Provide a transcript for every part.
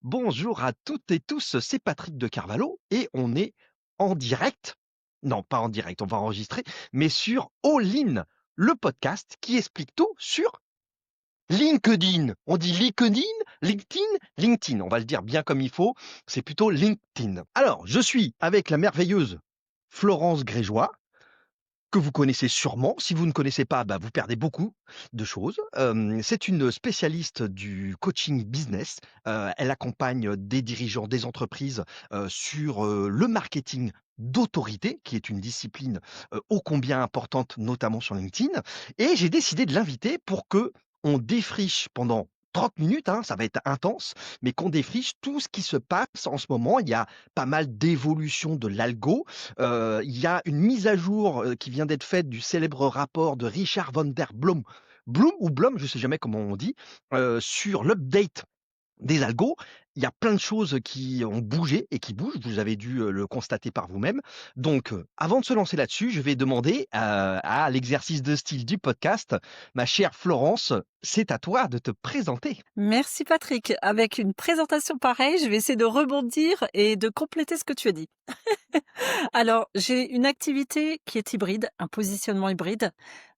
Bonjour à toutes et tous, c'est Patrick de Carvalho et on est en direct. Non, pas en direct, on va enregistrer, mais sur All In, le podcast qui explique tout sur LinkedIn. On dit LinkedIn, LinkedIn, LinkedIn. On va le dire bien comme il faut. C'est plutôt LinkedIn. Alors, je suis avec la merveilleuse Florence Grégeois, que vous connaissez sûrement. Si vous ne connaissez pas, bah, vous perdez beaucoup de choses. C'est une spécialiste du coaching business. Elle accompagne des dirigeants, des entreprises sur le marketing d'autorité, qui est une discipline ô combien importante, notamment sur LinkedIn. Et j'ai décidé de l'inviter pour que on défriche pendant 30 minutes, hein, ça va être intense, mais qu'on défriche tout ce qui se passe en ce moment. Il y a pas mal d'évolutions de l'algo, il y a une mise à jour, qui vient d'être faite du célèbre rapport de Richard van der Blom, Blum ou Blom, je ne sais jamais comment on dit, sur l'update des algos. Il y a plein de choses qui ont bougé et qui bougent. Vous avez dû le constater par vous-même. Donc, avant de se lancer là-dessus, je vais demander à l'exercice de style du podcast, ma chère Florence, c'est à toi de te présenter. Merci Patrick. Avec une présentation pareille, je vais essayer de rebondir et de compléter ce que tu as dit. Alors, j'ai une activité qui est hybride, un positionnement hybride.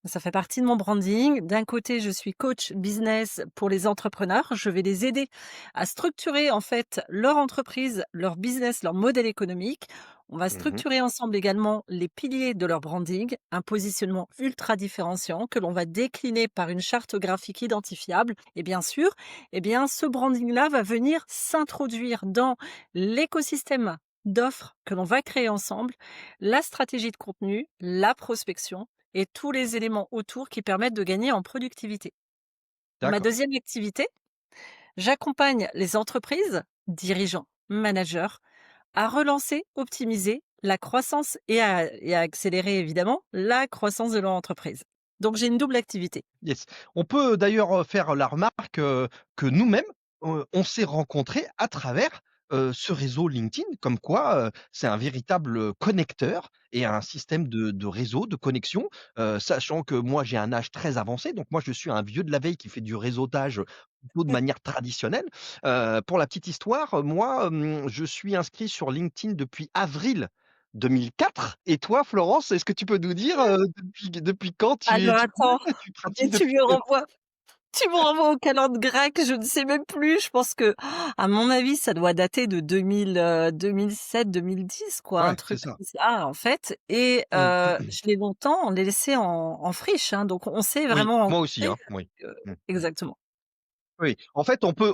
Ça fait partie de mon branding. D'un côté, je suis coach business pour les entrepreneurs. Je vais les aider à structurer en fait leur entreprise, leur business, leur modèle économique. On va Mmh. structurer ensemble également les piliers de leur branding, un positionnement ultra différenciant que l'on va décliner par une charte graphique identifiable. Et bien sûr, ce branding-là va venir s'introduire dans l'écosystème d'offres que l'on va créer ensemble, la stratégie de contenu, la prospection et tous les éléments autour qui permettent de gagner en productivité. Ma D'accord. deuxième activité, j'accompagne les entreprises, dirigeants, managers à relancer, optimiser la croissance et à accélérer évidemment la croissance de leur entreprise. Donc j'ai une double activité. Yes. On peut d'ailleurs, faire la remarque, que nous-mêmes, on s'est rencontrés à travers, ce réseau LinkedIn, comme quoi, c'est un véritable, connecteur et un système de réseau, de connexion, sachant que moi j'ai un âge très avancé, donc moi je suis un vieux de la vieille qui fait du réseautage, plutôt de manière traditionnelle. Pour la petite histoire, moi, je suis inscrit sur LinkedIn depuis avril 2004 et toi Florence, est-ce que tu peux nous dire, depuis quand Alors tu attends, tu pratiques et tu depuis me quand? renvoies Tu me renvoies aux calendes grecques, je ne sais même plus. Je pense que, à mon avis, ça doit dater de 2007-2010 quoi, un Ouais, c'est truc ça. comme ça, en fait et Mmh. je l'ai longtemps on l'ai laissé en friche, hein, donc on s'est Oui, vraiment moi aussi, rencontrés, hein, oui. Mmh. exactement. Oui, en fait, on peut,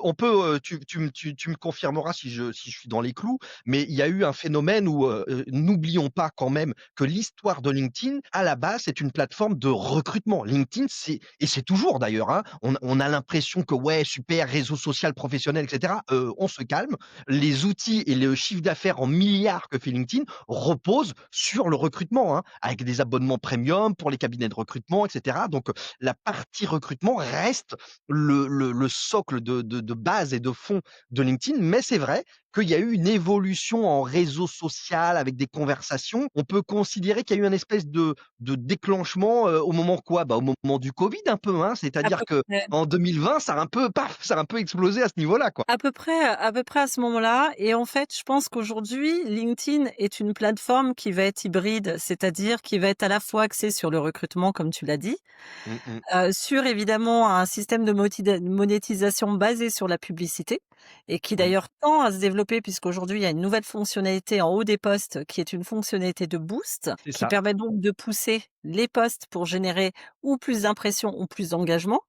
tu me confirmeras si je suis dans les clous, mais il y a eu un phénomène où, n'oublions pas quand même que l'histoire de LinkedIn, à la base, c'est une plateforme de recrutement. LinkedIn, c'est toujours d'ailleurs, hein, on a l'impression que ouais, super, réseau social professionnel et cetera, on se calme. Les outils et le chiffre d'affaires en milliards que fait LinkedIn reposent sur le recrutement, hein, avec des abonnements premium pour les cabinets de recrutement et cetera. Donc, la partie recrutement reste le socle de base et de fond de LinkedIn, mais c'est vrai qu'il y a eu une évolution en réseau social avec des conversations. On peut considérer qu'il y a eu une espèce de déclenchement, au moment quoi? Bah, au moment du covid un peu, hein. À C'est-à-dire peu près. qu'en 2020, ça a un peu paf, ça a un peu explosé à ce niveau-là, quoi. À peu près à ce moment-là et en fait, je pense qu'aujourd'hui, LinkedIn est une plateforme qui va être hybride, c'est-à-dire qui va être à la fois axée sur le recrutement, comme tu l'as dit, Mmh mh. sur évidemment un système de monétisation basé sur la publicité et qui Oui, d'ailleurs tend à se développer puisqu'aujourd'hui il y a une nouvelle fonctionnalité en haut des posts qui est une fonctionnalité de boost, c'est qui ça. permet donc de pousser les posts pour générer ou plus d'impressions ou plus d'engagement.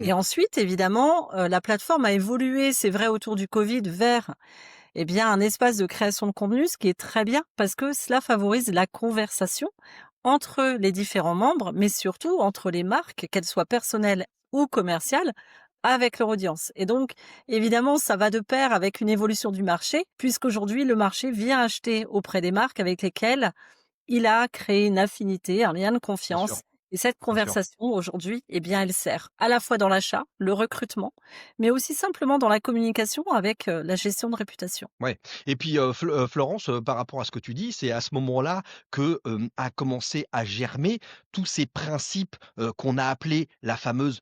Mmh. Et ensuite évidemment, la plateforme a évolué, c'est vrai autour du covid, vers un espace de création de contenu, ce qui est très bien parce que cela favorise la conversation entre les différents membres, mais surtout entre les marques, qu'elles soient personnelles ou commerciales, avec leur audience. Et donc, évidemment, ça va de pair avec une évolution du marché, puisqu'aujourd'hui, le marché vient acheter auprès des marques avec lesquelles il a créé une affinité, un lien de Bien sûr, confiance. Et cette bien sûr. conversation, aujourd'hui, elle sert à la fois dans l'achat, le recrutement, mais aussi simplement dans la communication avec la gestion de réputation. Ouais et puis, Florence, par rapport à ce que tu dis, c'est à ce moment-là que, a commencé à germer tous ces principes, qu'on a appelés la fameuse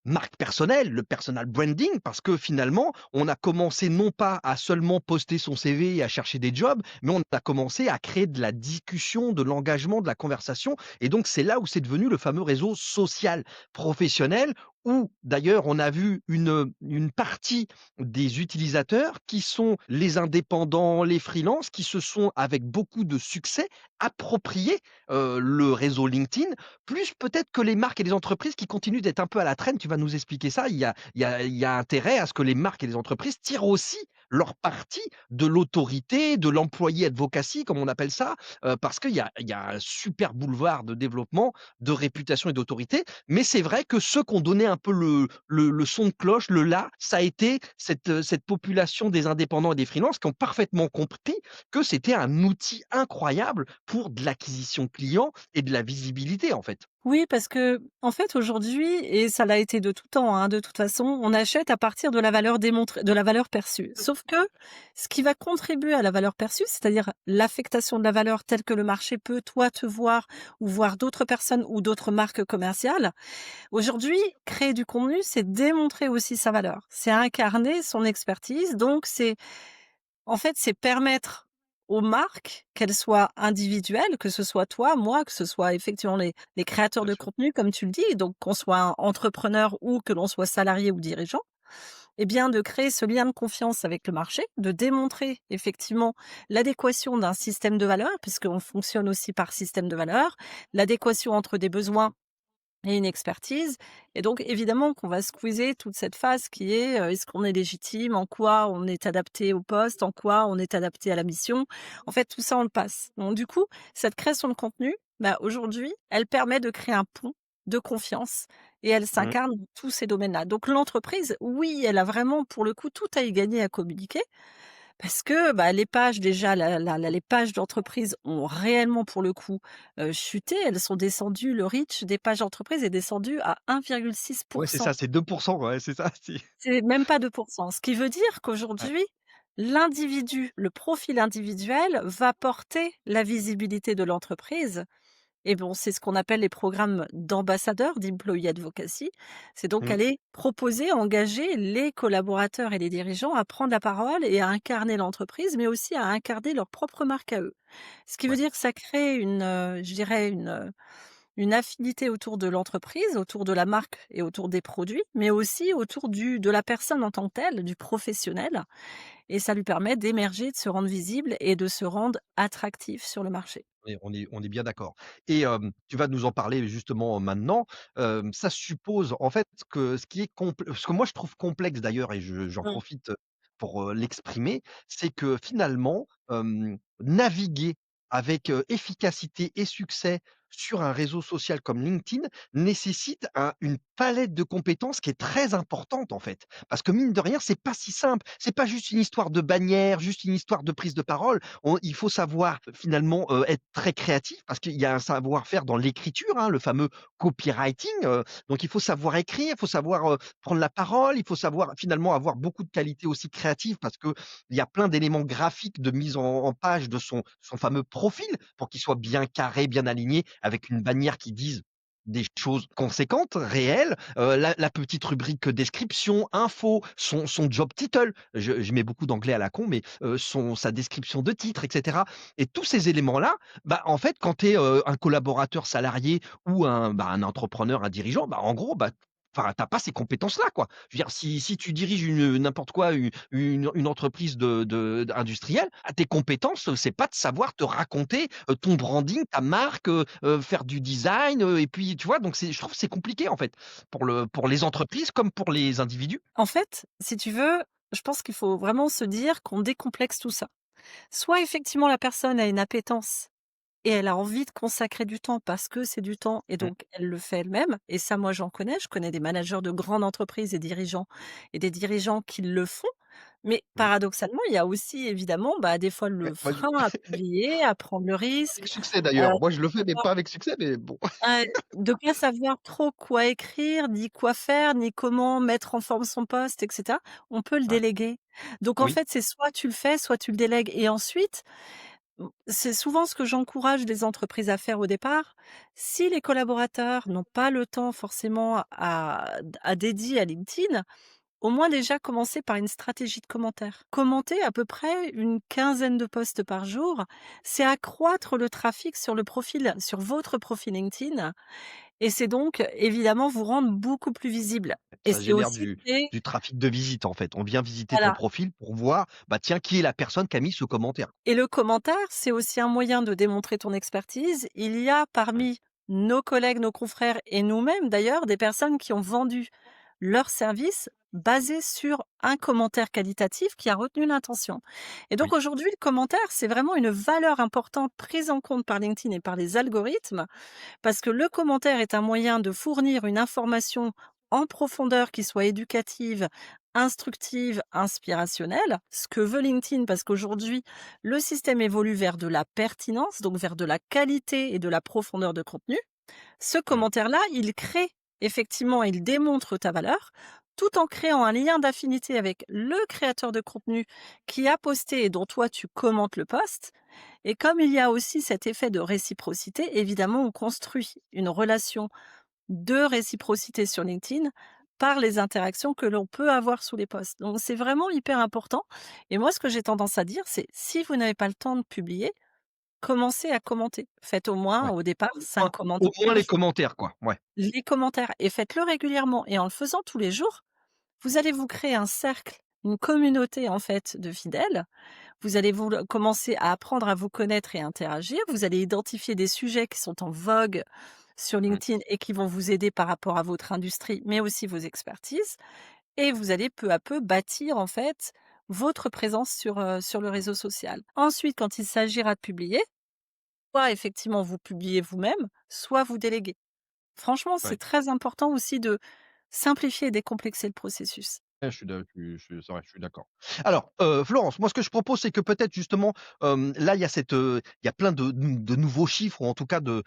marque personnelle, le personal branding, parce que finalement, on a commencé non pas à seulement poster son CV et à chercher des jobs, mais on a commencé à créer de la discussion, de l'engagement, de la conversation. Et donc, c'est là où c'est devenu le fameux réseau social professionnel, où d'ailleurs on a vu une partie des utilisateurs qui sont les indépendants, les freelances, qui se sont, avec beaucoup de succès, appropriés le réseau LinkedIn, plus peut-être que les marques et les entreprises qui continuent d'être un peu à la traîne. Tu vas nous expliquer ça. Il y a intérêt à ce que les marques et les entreprises tirent aussi leur parti de l'autorité, de l'employé advocacy, comme on appelle ça, parce qu'il y a un super boulevard de développement, de réputation et d'autorité. Mais c'est vrai que ceux qui ont donné un peu le son de cloche, le là, ça a été cette population des indépendants et des freelances qui ont parfaitement compris que c'était un outil incroyable pour de l'acquisition client et de la visibilité, en fait. Oui, parce que en fait, aujourd'hui et ça l'a été de tout temps, hein, de toute façon, on achète à partir de la valeur démontrée de la valeur perçue. Sauf que ce qui va contribuer à la valeur perçue, c'est-à-dire l'affectation de la valeur telle que le marché peut, toi, te voir ou voir d'autres personnes ou d'autres marques commerciales, aujourd'hui, créer du contenu, c'est démontrer aussi sa valeur. C'est incarner son expertise, donc c'est permettre aux marques, qu'elles soient individuelles, que ce soit toi, moi, que ce soit effectivement les créateurs Bien de sûr. contenu comme tu le dis, donc qu'on soit un entrepreneur ou que l'on soit salarié ou dirigeant, eh bien de créer ce lien de confiance avec le marché, de démontrer effectivement l'adéquation d'un système de valeurs, puisqu'on fonctionne aussi par système de valeurs, l'adéquation entre des besoins et une expertise et donc évidemment qu'on va squeezer toute cette phase qui est, est-ce qu'on est légitime? En quoi on est adapté au poste? En quoi on est adapté à la mission? En fait, tout ça, on le passe. Donc du coup, cette création de contenu, bah, aujourd'hui, elle permet de créer un pont de confiance et elle Mmh. s'incarne dans tous ces domaines-là. Donc l'entreprise, oui, elle a vraiment, pour le coup, tout à y gagner à communiquer parce que, bah, les pages déjà, les pages d'entreprise ont réellement pour le coup, chuté. Elles sont descendues, le reach des pages d'entreprise est descendu à Ouais, c'est 1,6. ça, c'est 2%, ouais, c'est ça, c'est C'est même pas 2. Ce qui veut dire ouais. qu'aujourd'hui, l'individu, le profil individuel va porter la visibilité de l'entreprise et bon, c'est ce qu'on appelle les programmes d'ambassadeurs, d'employee advocacy. C'est donc Mmh. aller proposer, engager les collaborateurs et les dirigeants à prendre la parole et à incarner l'entreprise, mais aussi à incarner leur propre marque à eux. Ce qui veut Ouais. dire que ça crée je dirais une affinité autour de l'entreprise, autour de la marque et autour des produits, mais aussi autour de la personne en tant que telle, du professionnel. Et ça lui permet d'émerger, de se rendre visible et de se rendre attractif sur le marché. On est bien d'accord et tu vas nous en parler justement maintenant. Ça suppose en fait que ce que moi je trouve complexe d'ailleurs et j'en Mmh. profite, pour, l'exprimer, c'est que finalement, naviguer avec, efficacité et succès sur un réseau social comme LinkedIn nécessite une palette de compétences qui est très importante en fait. Parce que mine de rien, c'est pas si simple. C'est pas juste une histoire de bannière, juste une histoire de prise de parole. Il faut savoir finalement, être très créatif parce qu'il y a un savoir-faire dans l'écriture, hein, le fameux copywriting, donc il faut savoir écrire, il faut savoir, prendre la parole, il faut savoir finalement avoir beaucoup de qualités aussi créatives parce qu'il y a plein d'éléments graphiques de mise en page de son fameux profil pour qu'il soit bien carré, bien aligné avec une bannière qui dise des choses conséquentes, réelles, la petite rubrique description, info, son job title. Je mets beaucoup d'anglais à la con, mais sa description de titre, et cetera. Et tous ces éléments-là, bah, en fait, quand tu es, un collaborateur salarié ou un entrepreneur, un dirigeant, bah, en gros, bah, enfin, tu as pas ces compétences-là, quoi. Je veux dire, si tu diriges n'importe quoi, une entreprise industrielle, tes compétences, c'est pas de savoir te raconter, ton branding, ta marque, faire du design, et puis, tu vois? Donc je trouve que c'est compliqué, en fait, pour les entreprises comme pour les individus. En fait, si tu veux, je pense qu'il faut vraiment se dire qu'on décomplexe tout ça. Soit effectivement la personne a une appétence et elle a envie de consacrer du temps parce que c'est du temps et Mmh, donc elle le fait elle-même et ça moi j'en connais, je connais des managers de grandes entreprises et des dirigeants qui le font. Mais mmh. paradoxalement, il y a aussi évidemment, bah, des fois Ouais, le moi je frein à publier, à prendre le risque, avec succès heu, d'ailleurs. Moi je le fais, mais pas avec succès, mais bon. de pas savoir trop quoi écrire, ni quoi faire, ni comment mettre en forme son poste et cetera. On peut le Ouais. déléguer. Donc en Oui. fait, c'est soit tu le fais, soit tu le délègues et ensuite C'est souvent ce que j'encourage les entreprises à faire au départ. Si les collaborateurs n'ont pas le temps forcément à dédier à LinkedIn, au moins déjà commencer par une stratégie de commentaires. Commenter à peu près une quinzaine de posts par jour, c'est accroître le trafic sur le profil, sur votre profil LinkedIn, et c'est donc évidemment vous rendre beaucoup plus visible. Et Ça c'est génère aussi du créer, trafic de visite, en fait. On vient visiter ton voilà. profil pour voir, bah, tiens, qui est la personne qui a mis ce commentaire? Et le commentaire, c'est aussi un moyen de démontrer ton expertise. Il y a Mmh, parmi nos collègues, nos confrères et nous-mêmes d'ailleurs, des personnes qui ont vendu leur service basé sur un commentaire qualitatif qui a retenu l'intention. Et donc oui, aujourd'hui, le commentaire, c'est vraiment une valeur importante prise en compte par LinkedIn et par les algorithmes, parce que le commentaire est un moyen de fournir une information en profondeur qui soit éducative, instructive, inspirationnelle, ce que veut LinkedIn parce qu'aujourd'hui, le système évolue vers de la pertinence, donc vers de la qualité et de la profondeur de contenu. Ce mmh, commentaire-là, il crée effectivement, il démontre ta valeur, tout en créant un lien d'affinité avec le créateur de contenu qui a posté et dont toi tu commentes le post. Et comme il y a aussi cet effet de réciprocité, évidemment, on construit une relation de réciprocité sur LinkedIn par les interactions que l'on peut avoir sous les posts. Donc c'est vraiment hyper important. Et moi, ce que j'ai tendance à dire, c'est si vous n'avez pas le temps de publier, commencez à commenter. Faites au moins ouais. au départ Au 5 moins au commentaires moins par les jour. commentaires, quoi. Ouais, Les commentaires, et faites-le régulièrement, et en le faisant tous les jours, vous allez vous créer un cercle, une communauté en fait de fidèles. Vous allez vous commencer à apprendre à vous connaître et interagir. Vous allez identifier des sujets qui sont en vogue sur mmh, LinkedIn et qui vont vous aider par rapport à votre industrie, mais aussi vos expertises. Et vous allez peu à peu bâtir en fait votre présence sur le mmh, réseau social. Ensuite, quand il s'agira de publier, soit effectivement vous publiez vous-même, soit vous déléguez. Franchement, c'est ouais. très important aussi de simplifier et décomplexer le processus. Ouais, je suis c'est vrai, je suis d'accord. Alors, Florence, moi, ce que je propose, c'est que peut-être justement, là, il y a plein de nouveaux chiffres ou en tout cas de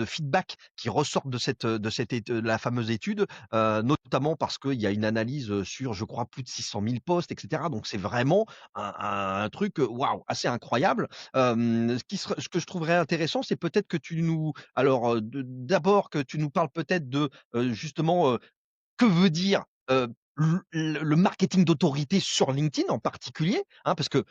feedback qui ressortent de cette la fameuse étude, notamment parce qu'il y a une analyse, sur, je crois, plus de 600 000 postes et cetera. Donc c'est vraiment un truc, waouh, assez incroyable. Ce que je trouverais intéressant, c'est peut-être que tu nous alors, d'abord que tu nous parles peut-être de, justement, que veut dire, le marketing d'autorité sur LinkedIn en particulier, hein? Parce que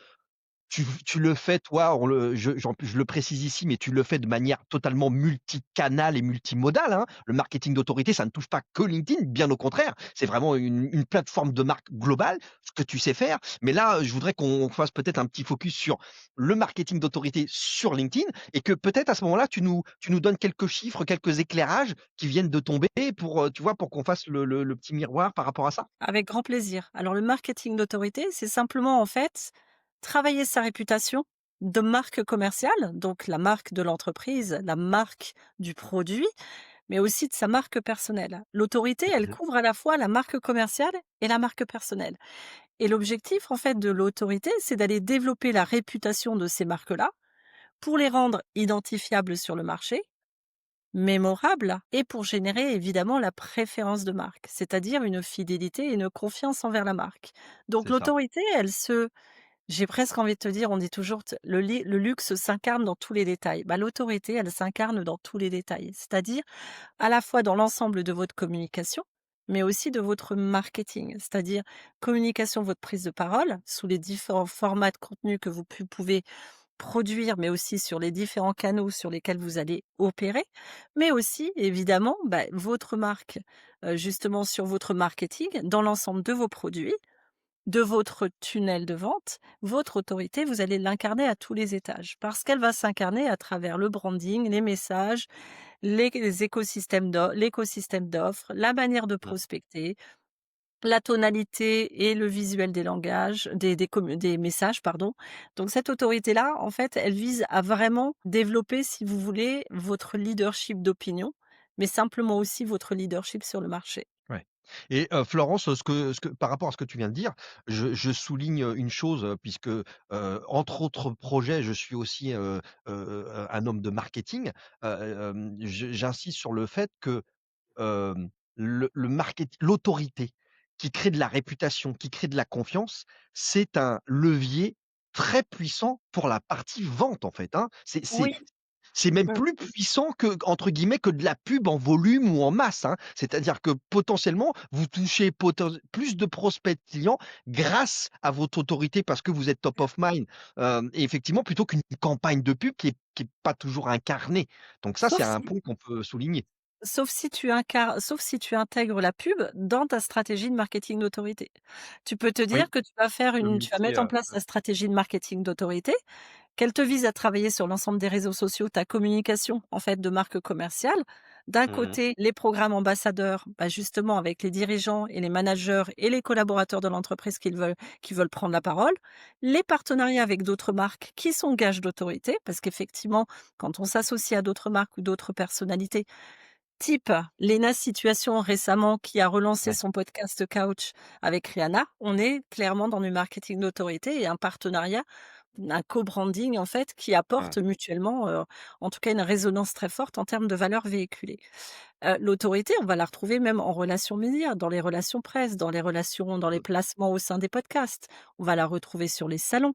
tu le fais toi, on le je le précise ici, mais tu le fais de manière totalement multicanale et multimodale, hein. Le marketing d'autorité, ça ne touche pas que LinkedIn, bien au contraire. C'est vraiment une plateforme de marque globale, ce que tu sais faire. Mais là, je voudrais qu'on fasse peut-être un petit focus sur le marketing d'autorité sur LinkedIn et que peut-être à ce moment-là, tu nous donnes quelques chiffres, quelques éclairages qui viennent de tomber pour, tu vois, pour qu'on fasse le petit miroir par rapport à ça? Avec grand plaisir. Alors le marketing d'autorité, c'est simplement en fait travailler sa réputation de marque commerciale, donc la marque de l'entreprise, la marque du produit, mais aussi de sa marque personnelle. L'autorité, elle Mmh. couvre à la fois la marque commerciale et la marque personnelle. Et l'objectif en fait de l'autorité, c'est d'aller développer la réputation de ces marques-là pour les rendre identifiables sur le marché, mémorable, et pour générer évidemment la préférence de marque, c'est-à-dire une fidélité et une confiance envers la marque. Donc C'est ça. l'autorité, j'ai presque envie de te dire, on dit toujours le luxe s'incarne dans tous les détails. Bah, l'autorité, elle s'incarne dans tous les détails, c'est-à-dire à la fois dans l'ensemble de votre communication, mais aussi de votre marketing, c'est-à-dire communication, votre prise de parole sous les différents formats de contenu que vous pouvez produire, mais aussi sur les différents canaux sur lesquels vous allez opérer, mais aussi évidemment, bah, votre marque, justement sur votre marketing, dans l'ensemble de vos produits, de votre tunnel de vente. Votre autorité, vous allez l'incarner à tous les étages parce qu'elle va s'incarner à travers le branding, les messages, les l'écosystème d'offres, la manière de Mmh. prospecter, la tonalité et le visuel des langages, des messages, pardon. Donc cette autorité-là, en fait, elle vise à vraiment développer, si vous voulez, votre leadership d'opinion, mais simplement aussi votre leadership sur le marché. Ouais et Florence, ce que par rapport à ce que tu viens de dire, je souligne, une chose, puisque, entre autres projets, je suis aussi, un homme de marketing. J'insiste sur le fait que, l'autorité qui crée de la réputation, qui crée de la confiance, c'est un levier très puissant pour la partie vente, en fait, hein. Oui, C'est même mmh, plus puissant que entre guillemets, «que de la pub en volume ou en masse», hein. C'est-à-dire que potentiellement, vous touchez plus de prospects clients grâce à votre autorité parce que vous êtes top of mind, et effectivement plutôt qu'une campagne de pub qui est pas toujours incarnée. Donc ça, sauf c'est un si point qu'on peut souligner. sauf si tu intègres la pub dans ta stratégie de marketing d'autorité. Tu peux te dire Oui, que le tu vas mixer, mettre en place ta stratégie de marketing d'autorité, qu'elle te vise à travailler sur l'ensemble des réseaux sociaux, ta communication en fait de marque commerciale. D'un mmh mh. côté, les programmes ambassadeurs, bah, justement avec les dirigeants et les managers et les collaborateurs de l'entreprise qui veulent prendre la parole. Les partenariats avec d'autres marques qui sont gages d'autorité, parce qu'effectivement, quand on s'associe à d'autres marques ou d'autres personnalités, type Léna Situation récemment qui a relancé Ouais, son podcast Couch avec Rihanna, on est clairement dans du marketing d'autorité et un partenariat, un co-branding en fait qui ouais. apporte mutuellement, en tout cas une résonance très forte en termes de valeurs véhiculées. L'autorité, on va la retrouver même en relations médias, dans les relations presse, dans les Mmh. placements au sein des podcasts. On va la retrouver sur les salons.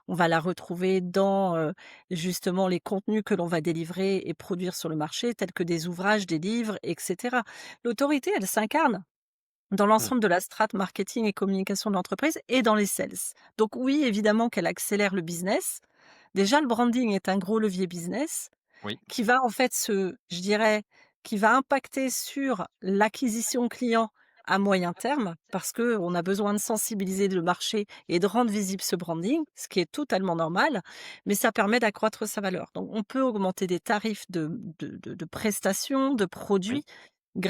On va la retrouver dans, justement les contenus que l'on va délivrer et produire sur le marché, tels que des ouvrages, des livres et cetera. L'autorité, elle s'incarne dans Mmh. l'ensemble de la strate marketing et communication de l'entreprise et dans les sales. Donc oui, évidemment qu'elle accélère le business. Déjà, le branding est un gros levier business Oui. qui va en fait je dirais, qui va impacter sur l'acquisition client à moyen terme, parce qu'on a besoin de sensibiliser le marché et de rendre visible ce branding, ce qui est totalement normal, mais ça permet d'accroître sa valeur. Donc on peut augmenter des tarifs de prestations, de Oui. produits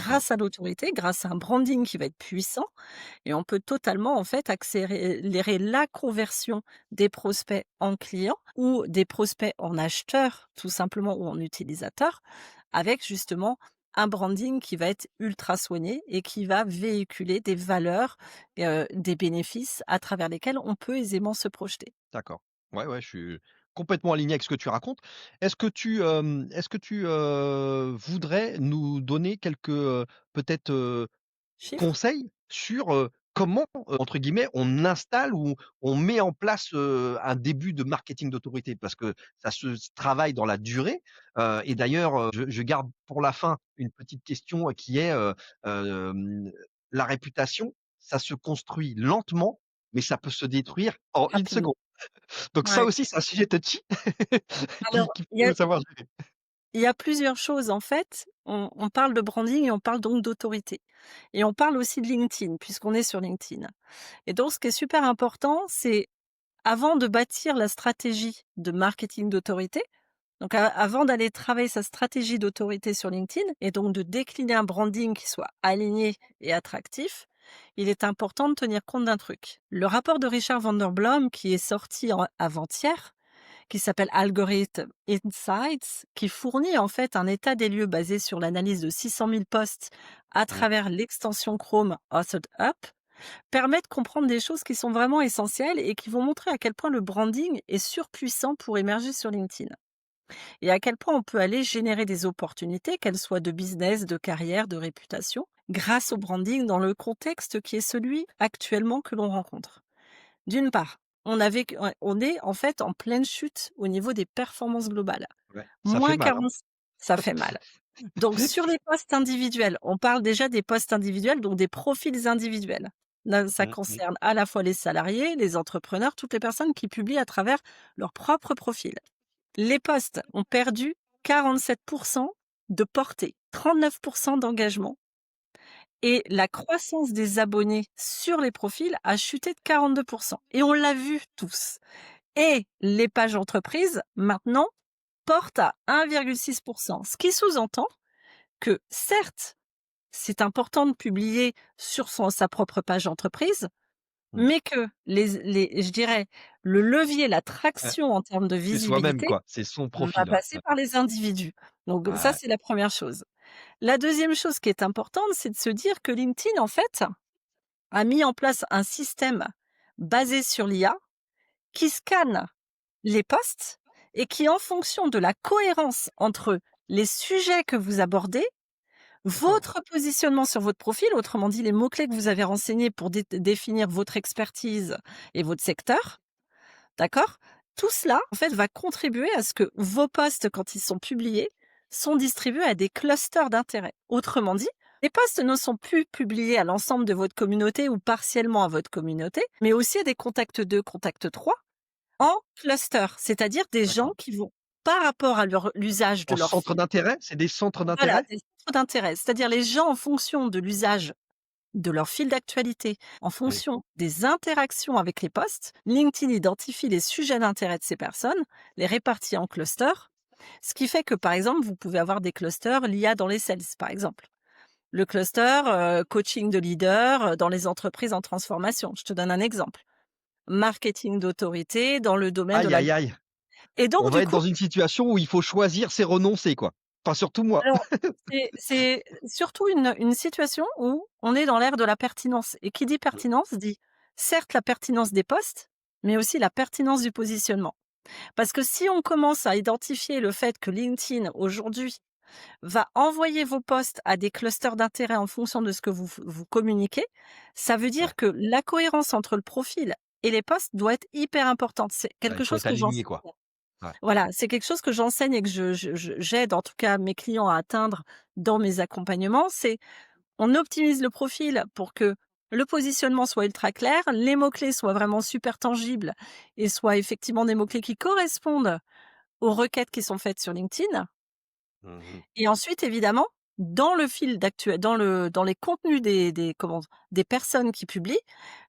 Mmh. grâce à l'autorité, grâce à un branding qui va être puissant et on peut totalement, en fait, accélérer la conversion des prospects en clients ou des prospects en acheteurs, tout simplement, ou en utilisateurs, avec justement un branding qui va être ultra soigné et qui va véhiculer des valeurs, des bénéfices à travers lesquels on peut aisément se projeter. D'accord. Ouais, ouais, je suis complètement aligné avec ce que tu racontes. Est-ce que tu, voudrais nous donner quelques, peut-être, Chiffres? conseils sur, comment, entre guillemets, «on installe» ou on met en place, un début de marketing d'autorité? Parce que ça se travaille dans la durée, et d'ailleurs, je garde pour la fin une petite question, qui est, la réputation, ça se construit lentement, mais ça peut se détruire en une Rapidement. seconde. Donc ça Ouais. aussi, c'est un sujet touchy Alors, qu'il faut savoir gérer. il y a plusieurs choses en fait. On parle de branding et on parle donc d'autorité et on parle aussi de LinkedIn puisqu'on est sur LinkedIn et donc ce qui est super important, c'est avant de bâtir la stratégie de marketing d'autorité, donc avant d'aller travailler sa stratégie d'autorité sur LinkedIn et donc de décliner un branding qui soit aligné et attractif, il est important de tenir compte d'un truc. Le rapport de Richard van der Blom qui est sorti avant-hier, qui s'appelle Algorithm Insights, qui fournit en fait un état des lieux basé sur l'analyse de 600 000 posts à Mmh. travers l'extension Chrome Authored Up, permet de comprendre des choses qui sont vraiment essentielles et qui vont montrer à quel point le branding est surpuissant pour émerger sur LinkedIn et à quel point on peut aller générer des opportunités, qu'elles soient de business, de carrière, de réputation, grâce au branding dans le contexte qui est celui actuellement que l'on rencontre. D'une part, on est en fait en pleine chute au niveau des performances globales. Ouais, ça fait Moins mal, hein. 40, ça fait mal. Donc sur les postes individuels, on parle déjà des postes individuels, donc des profils individuels. Là, ça Mmh mh. concerne à la fois les salariés, les entrepreneurs, toutes les personnes qui publient à travers leur propre profil. Les posts ont perdu 47 de portée, 39 d'engagement et la croissance des abonnés sur les profils a chuté de 42 et on l'a vu tous. Et les pages entreprises, maintenant, portent à 1,6 ce qui sous-entend que certes, c'est important de publier sur sa propre page entreprise, Mmh. mais que je dirais, le levier, la Ouais, traction en termes de c'est soi-même, visibilité quoi, c'est son va profil, hein. passer par les individus. Donc ça, Ouais, c'est la première chose. La deuxième chose qui est importante, c'est de se dire que LinkedIn, en fait, a mis en place un système basé sur l'IA qui scanne les posts et qui, en fonction de la cohérence entre les sujets que vous abordez, d'accord. votre positionnement sur votre profil, autrement dit les mots-clés que vous avez renseignés pour définir votre expertise et votre secteur, d'accord? Tout cela, en fait, va contribuer à ce que vos posts, quand ils sont publiés, sont distribués à des clusters d'intérêt. Autrement dit, les posts ne sont plus publiés à l'ensemble de votre communauté ou partiellement à votre communauté, mais aussi à des contacts 2, contacts 3 en cluster, c'est-à-dire des gens D'accord. qui vont, par rapport à l'usage de En leur centre fil, d'intérêt? C'est des centres voilà, d'intérêt? des centres d'intérêt. C'est-à-dire les gens, en fonction de l'usage de leur fil d'actualité, en Oui. fonction des interactions avec les posts, LinkedIn identifie les sujets d'intérêt de ces personnes, les répartit en clusters, ce qui fait que, par exemple, vous pouvez avoir des clusters l'IA dans les sales, par exemple. Le cluster coaching de leader dans les entreprises en transformation. Je te donne un exemple. Marketing d'autorité dans le domaine de Aïe, la... aïe, aïe. Et On donc, va du être coup, dans une situation où il faut choisir, c'est renoncer, quoi. Enfin, surtout moi. alors, c'est surtout une situation où on est dans l'ère de la pertinence. Et qui dit pertinence dit certes la pertinence des postes, mais aussi la pertinence du positionnement. Parce que si on commence à identifier le fait que LinkedIn aujourd'hui va envoyer vos posts à des clusters d'intérêt en fonction de ce que vous communiquez, ça veut Ouais. dire que la cohérence entre le profil et les posts doit être hyper importante. C'est Ouais, il quelque faut chose être que aligné, j'enseigne. quoi. Ouais. Voilà, c'est quelque chose que j'enseigne et que j'aide en tout cas mes clients à atteindre dans mes accompagnements. C'est on optimise le profil pour que le positionnement soit ultra clair, les mots-clés soient vraiment super tangibles et soient effectivement des mots-clés qui correspondent aux requêtes qui sont faites sur LinkedIn. Mmh. Et ensuite, évidemment, dans le fil dans les contenus des personnes qui publient,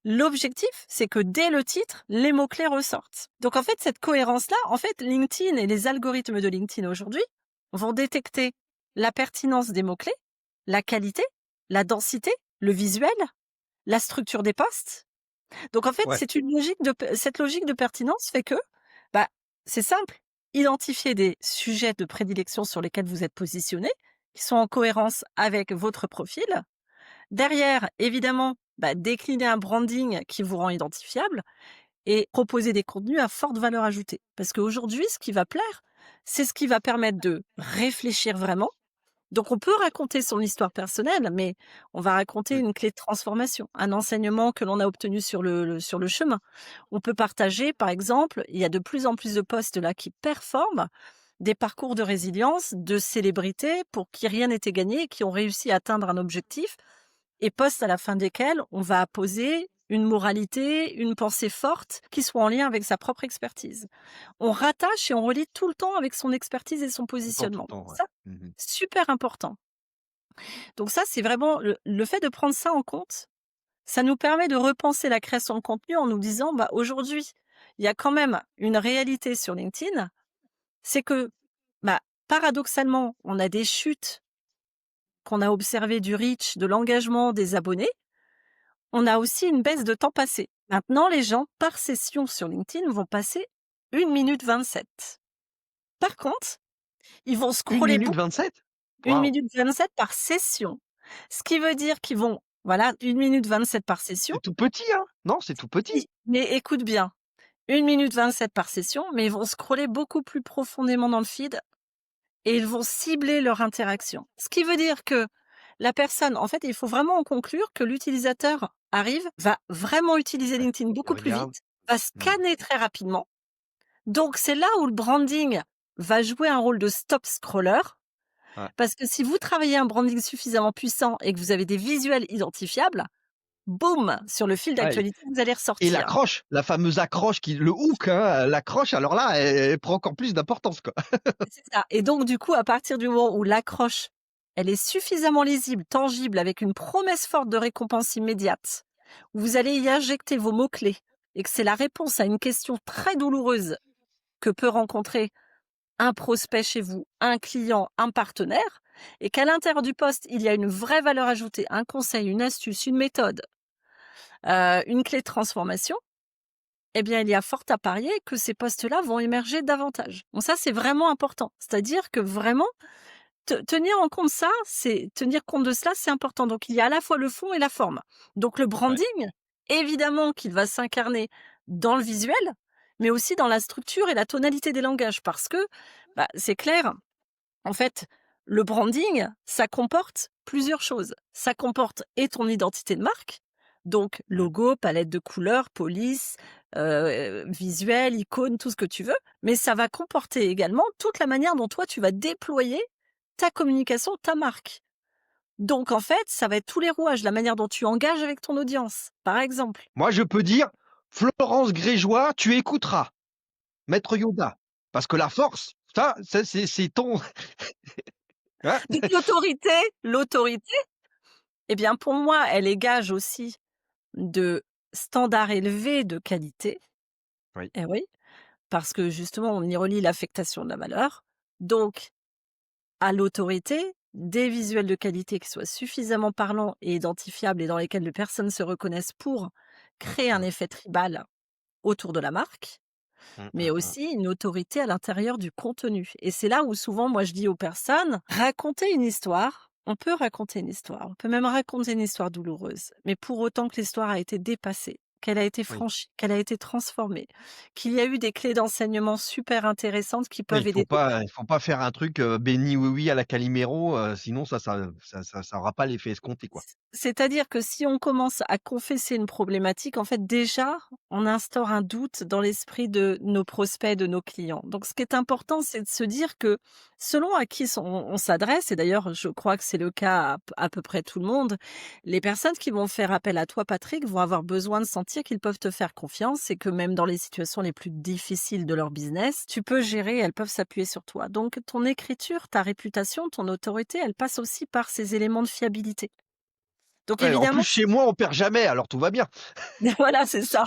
l'objectif, c'est que dès le titre, les mots-clés ressortent. Donc, en fait, cette cohérence-là, en fait, LinkedIn et les algorithmes de LinkedIn aujourd'hui vont détecter la pertinence des mots-clés, la qualité, la densité, le visuel, la structure des posts. Donc, en fait, Ouais. cette logique de pertinence fait que, bah, c'est simple. Identifier des sujets de prédilection sur lesquels vous êtes positionné, qui sont en cohérence avec votre profil. Derrière, évidemment, décliner un branding qui vous rend identifiable et proposer des contenus à forte valeur ajoutée. Parce qu'aujourd'hui, ce qui va plaire, c'est ce qui va permettre de réfléchir vraiment. Donc on peut raconter son histoire personnelle, mais on va raconter Mmh. une clé de transformation, un enseignement que l'on a obtenu sur le chemin. On peut partager, par exemple, il y a de plus en plus de postes là qui performent, des parcours de résilience de célébrités pour qui rien n'était gagné et qui ont réussi à atteindre un objectif, et postes à la fin desquels on va poser une moralité, une pensée forte qui soit en lien avec sa propre expertise. On rattache et on relie tout le temps avec son expertise et son Tout le positionnement. temps, ouais. Ça, Mmh. super important. Donc ça, c'est vraiment le fait de prendre ça en compte, ça nous permet de repenser la création de contenu en nous disant, aujourd'hui, il y a quand même une réalité sur LinkedIn, c'est que, bah, paradoxalement, on a des chutes qu'on a observées du reach, de l'engagement des abonnés. On a aussi une baisse de temps passé. Maintenant, les gens, par session sur LinkedIn, vont passer 1 minute 27. Par contre, ils vont 1 scroller minute beaucoup, 27? 1 Waouh! minute 27 par session. Ce qui veut dire qu'ils vont, voilà, 1 minute 27 par session. C'est tout petit, hein? Non, c'est tout petit? Oui, mais écoute bien, 1 minute 27 par session, mais ils vont scroller beaucoup plus profondément dans le feed et ils vont cibler leur interaction. Ce qui veut dire que la personne, en fait, il faut vraiment en conclure que l'utilisateur arrive, va vraiment utiliser Ouais. LinkedIn Il beaucoup plus regarde. vite, va Mmh. scanner très rapidement. Donc c'est là où le branding va jouer un rôle de stop scroller, Ouais. parce que si vous travaillez un branding suffisamment puissant et que vous avez des visuels identifiables, boum, sur le fil Ouais d'actualité, vous allez et ressortir. l'accroche, la fameuse accroche qui le hook, hein, l'accroche, alors là, elle prend encore plus d'importance, quoi. C'est ça. Et donc, du coup, à partir du moment où l'accroche, elle est suffisamment lisible, tangible, avec une promesse forte de récompense immédiate, où vous allez y injecter vos mots-clés, et que c'est la réponse à une question très douloureuse que peut rencontrer un prospect chez vous, un client, un partenaire, et qu'à l'intérieur du poste, il y a une vraie valeur ajoutée, un conseil, une astuce, une méthode, une clé de transformation, eh bien, il y a fort à parier que ces postes-là vont émerger davantage. Donc ça, c'est vraiment important. C'est-à-dire que vraiment, tenir en compte ça, c'est tenir compte de cela, c'est important. Donc il y a à la fois le fond et la forme. Donc le Ouais. branding, évidemment qu'il va s'incarner dans le visuel, mais aussi dans la structure et la tonalité des langages parce que, c'est clair, en fait, le branding, ça comporte plusieurs choses. Ça comporte et ton identité de marque, donc Mmh. logo, palette de couleurs, police, visuels, icônes, tout ce que tu veux, mais ça va comporter également toute la manière dont toi tu vas déployer ta communication, ta marque. Donc en fait, ça va être tous les rouages, la manière dont tu engages avec ton audience, par exemple. Moi, je peux dire: «Florence Grégeois, tu écouteras, maître Yoda». Parce que la force, ça c'est ton hein? Donc l'autorité, eh bien pour moi, elle est gage aussi de standards élevés de qualité. Oui. Eh oui, parce que justement, on y relie l'affectation de la valeur. Donc, à l'autorité, des visuels de qualité qui soient suffisamment parlants et identifiables et dans lesquels les personnes se reconnaissent pour créer un Mmh. effet tribal autour de la marque, Mmh, mais mmh, mmh. aussi une autorité à l'intérieur du contenu. Et c'est là où souvent, moi, je dis aux personnes, racontez une histoire. On peut raconter une histoire, on peut même raconter une histoire douloureuse, mais pour autant que l'histoire a été dépassée, qu'elle a été Oui. franchie, qu'elle a été transformée, qu'il y a eu des clés d'enseignement super intéressantes qui Oui, peuvent aider tes il faut pas faire un truc, béni oui oui à la Calimero, sinon ça aura pas l'effet escompté, quoi. C'est-à-dire que si on commence à confesser une problématique, en fait, déjà, on instaure un doute dans l'esprit de nos prospects, de nos clients. Donc ce qui est important, c'est de se dire que selon à qui on s'adresse, et d'ailleurs, je crois que c'est le cas à peu près tout le monde, les personnes qui vont faire appel à toi, Patrick, vont avoir besoin de sentir qu'ils peuvent te faire confiance et que même dans les situations les plus difficiles de leur business, tu peux gérer, elles peuvent s'appuyer sur toi. Donc ton écriture, ta réputation, ton autorité, elle passe aussi par ces éléments de fiabilité. Donc Ouais, en plus évidemment, chez moi on perd jamais, alors tout va bien. voilà, c'est ça.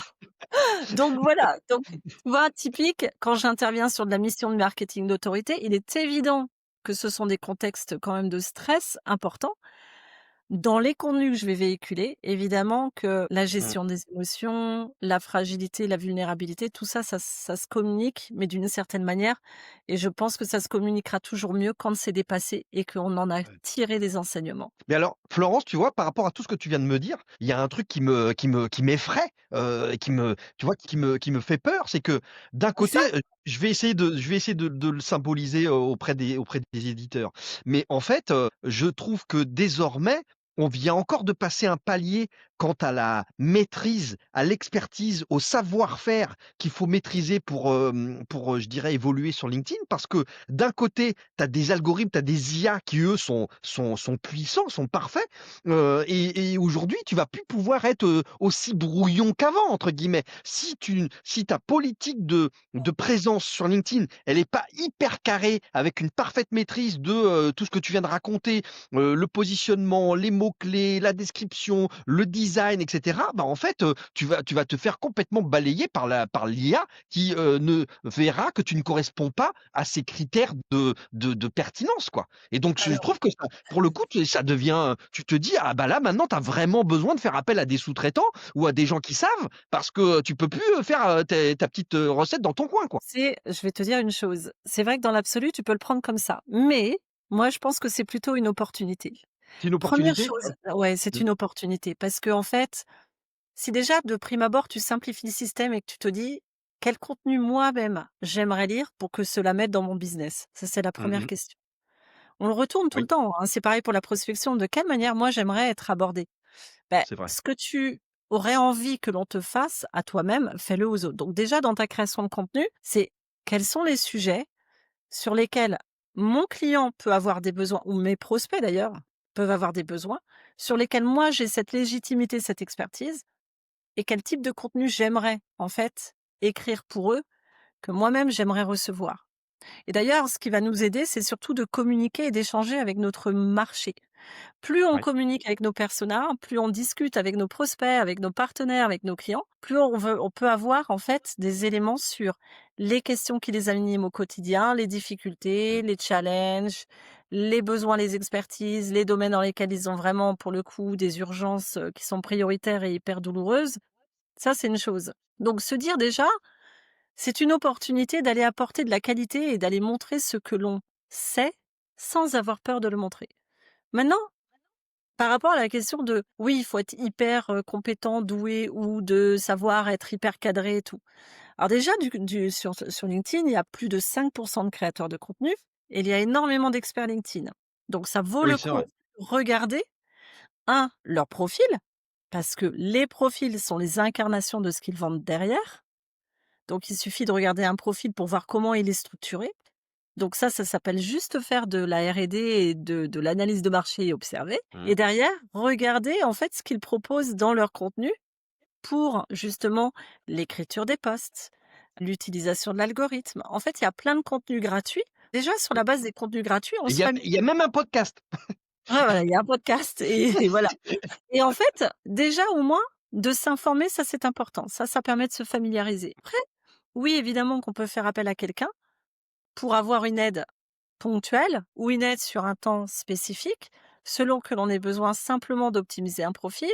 Donc voilà, donc tu vois, typique, quand j'interviens sur de la mission de marketing d'autorité, il est évident que ce sont des contextes quand même de stress importants. Dans les contenus que je vais véhiculer, évidemment que la Mmh. gestion des émotions, la fragilité, la vulnérabilité, tout ça, ça se communique, mais d'une certaine manière, et je pense que ça se communiquera toujours mieux quand c'est dépassé et qu'on en a Ouais. tiré des enseignements. Mais alors, Florence, tu vois, par rapport à tout ce que tu viens de me dire, il y a un truc qui m'effraie, et tu vois, qui me fait peur. C'est que d'un C'est ça? côté, je vais essayer de le symboliser, auprès des éditeurs. Mais en fait, je trouve que désormais, on vient encore de passer un palier quant à la maîtrise, à l'expertise, au savoir-faire qu'il faut maîtriser pour, je dirais, évoluer sur LinkedIn. Parce que d'un côté, tu as des algorithmes, tu as des IA qui, eux, sont puissants, sont parfaits. Et aujourd'hui, tu vas plus pouvoir être aussi brouillon qu'avant, entre guillemets. Si ta politique de présence sur LinkedIn, elle n'est pas hyper carrée, avec une parfaite maîtrise de tout ce que tu viens de raconter, le positionnement, les mots-clés, la description, le design, etc., bah, en fait, tu vas te faire complètement balayer par l'IA qui ne verra que tu ne corresponds pas à ces critères de pertinence, quoi. Et donc, je Alors trouve que ça, pour le coup, ça devient, tu te dis, ah bah là, maintenant, tu as vraiment besoin de faire appel à des sous-traitants ou à des gens qui savent, parce que tu peux plus faire ta petite recette dans ton coin, quoi. je vais te dire une chose, c'est vrai que dans l'absolu, tu peux le prendre comme ça, mais moi, je pense que c'est plutôt une opportunité. C'est une Première opportunité. chose, ouais, c'est Mmh. une opportunité parce qu'en fait, si déjà de prime abord, tu simplifies le système et que tu te dis: «Quel contenu moi-même j'aimerais lire pour que cela m'aide dans mon business?» Ça, c'est la Mmh première mh. question. On le retourne tout le Oui, temps, hein, c'est pareil pour la prospection. De quelle manière moi j'aimerais être abordée? Beh, c'est vrai. ce que tu aurais envie que l'on te fasse à toi-même, fais-le aux autres. Donc déjà dans ta création de contenu, c'est quels sont les sujets sur lesquels mon client peut avoir des besoins ou mes prospects d'ailleurs peuvent avoir des besoins, sur lesquels moi j'ai cette légitimité, cette expertise et quel type de contenu j'aimerais en fait écrire pour eux, que moi-même j'aimerais recevoir. Et d'ailleurs, ce qui va nous aider, c'est surtout de communiquer et d'échanger avec notre marché. Plus on Oui. communique avec nos personas, plus on discute avec nos prospects, avec nos partenaires, avec nos clients, plus on peut avoir en fait des éléments sur les questions qui les animent au quotidien, les difficultés, Mmh. les challenges, les besoins, les expertises, les domaines dans lesquels ils ont vraiment, pour le coup, des urgences qui sont prioritaires et hyper douloureuses. Ça, c'est une chose. Donc se dire déjà, c'est une opportunité d'aller apporter de la qualité et d'aller montrer ce que l'on sait sans avoir peur de le montrer. Maintenant, par rapport à la question de oui, il faut être hyper compétent, doué ou de savoir être hyper cadré et tout. Alors déjà, sur LinkedIn, il y a plus de 5% de créateurs de contenu et il y a énormément d'experts LinkedIn. Donc ça vaut Oui, le c'est coup vrai. de regarder, un, leur profil, parce que les profils sont les incarnations de ce qu'ils vendent derrière. Donc il suffit de regarder un profil pour voir comment il est structuré. Donc ça s'appelle juste faire de la R&D et de l'analyse de marché et observer. Mmh. Et derrière, regarder en fait ce qu'ils proposent dans leur contenu pour justement l'écriture des posts, l'utilisation de l'algorithme. En fait, il y a plein de contenus gratuits. Déjà sur la base des contenus gratuits, on Et se il y a même un podcast. ouais, voilà, il y a un podcast et voilà. Et en fait, déjà au moins de s'informer, ça c'est important. Ça permet de se familiariser. Après, oui, évidemment qu'on peut faire appel à quelqu'un pour avoir une aide ponctuelle ou une aide sur un temps spécifique, selon que l'on ait besoin simplement d'optimiser un profil,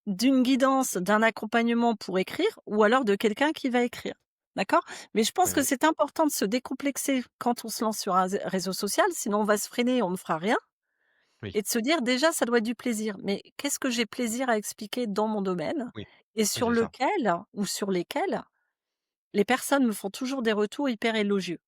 d'une guidance, d'un accompagnement pour écrire ou alors de quelqu'un qui va écrire. D'accord? Mais je pense que Oui, c'est important de se décomplexer quand on se lance sur un réseau social, sinon on va se freiner, on ne fera rien. oui, Et de se dire déjà ça doit être du plaisir. Mais qu'est-ce que j'ai plaisir à expliquer dans mon domaine oui, et oui, sur c'est ça. lequel ou sur lesquels les personnes me font toujours des retours hyper élogieux.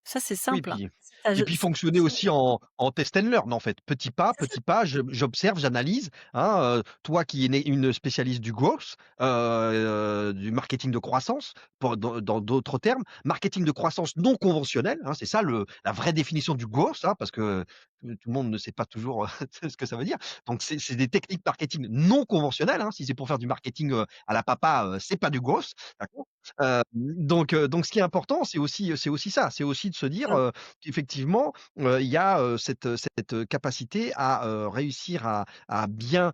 Ça, c'est Oui, simple, hein. puis Si tu et puis si tu fonctionner utilises aussi en test and learn, en fait. c'est ça, Petit pas, j'observe, j'analyse, hein, toi qui es une spécialiste du growth, du marketing de croissance, pour dans d'autres termes, marketing de croissance non conventionnel, hein, c'est ça la vraie définition du growth, hein, parce que tout le monde ne sait pas toujours ce que ça veut dire. Donc c'est des techniques marketing non conventionnelles, hein, si c'est pour faire du marketing, à la papa, c'est pas du growth, d'accord? Donc ce qui est important, c'est aussi ça, c'est aussi de se dire, ça. qu'effectivement, il y a, cette capacité à, réussir à bien,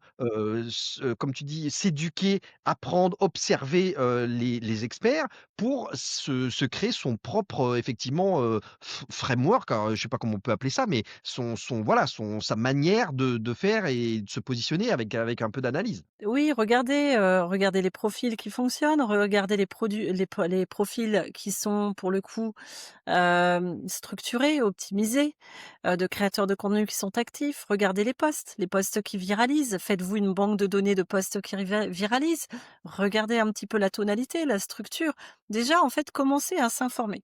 comme tu dis, s'éduquer, apprendre, observer, les experts pour se créer son propre, effectivement, framework, alors, je sais pas comment on peut appeler ça, mais son voilà, sa manière de faire et de se positionner avec un peu d'analyse. Oui, regardez les profils qui fonctionnent, regardez les produits les profils qui sont pour le coup, structurés, optimisés, de créateurs de contenu qui sont actifs. Regardez les posts qui viralisent. Faites-vous une banque de données de posts qui viralisent. Regardez un petit peu la tonalité, la structure. Déjà, en fait, commencez à s'informer,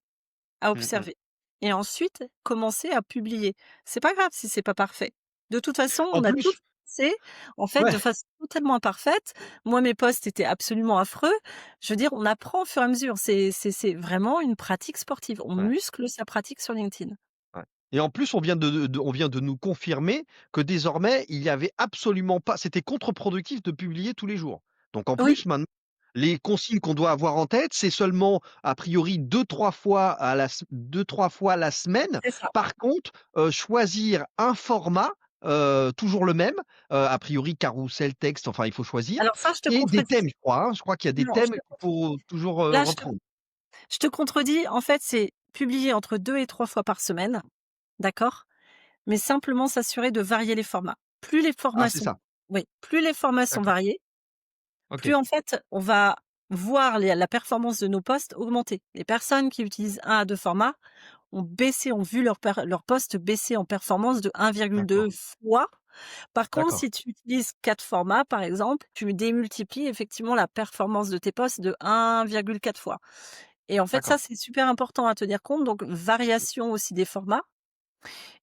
à Mmh mh. observer et ensuite commencer à publier. C'est pas grave si c'est pas parfait. De toute façon, En on a tous plus commencé, en fait, ouais, de façon totalement imparfaite. Moi, mes posts étaient absolument affreux. Je veux dire, on apprend au fur et à mesure. C'est vraiment une pratique sportive. On ouais. muscle sa pratique sur LinkedIn. Ouais et en plus, on vient de nous confirmer que désormais, il y avait absolument pas c'était contre-productif de publier tous les jours. Donc en Oui, plus, maintenant, les consignes qu'on doit avoir en tête, c'est seulement a priori 2-3 fois la semaine. c'est ça. Par contre, choisir un format, toujours le même, a priori carrousel, texte, enfin il faut choisir Alors ça, je te et des contredis. thèmes, je crois, hein. Je crois qu'il y a des Non, je thèmes te qu'il contredis. faut toujours, Là, reprendre. je te contredis. En fait, c'est publier entre 2 et 3 fois par semaine, d'accord? Mais simplement s'assurer de varier les formats. Plus les Ah, formats c'est sont ça. oui, plus les formats sont D'accord. variés, plus OK. en fait, on va voir la performance de nos posts augmenter. Les personnes qui utilisent un à 2 formats ont vu leur post baisser en performance de D'accord. 1,2 fois. Par contre, D'accord. si tu utilises 4 formats, par exemple, tu démultiplies effectivement la performance de tes posts de 1,4 fois. Et en fait, ça, D'accord. c'est super important à tenir compte. Donc, variation aussi des formats.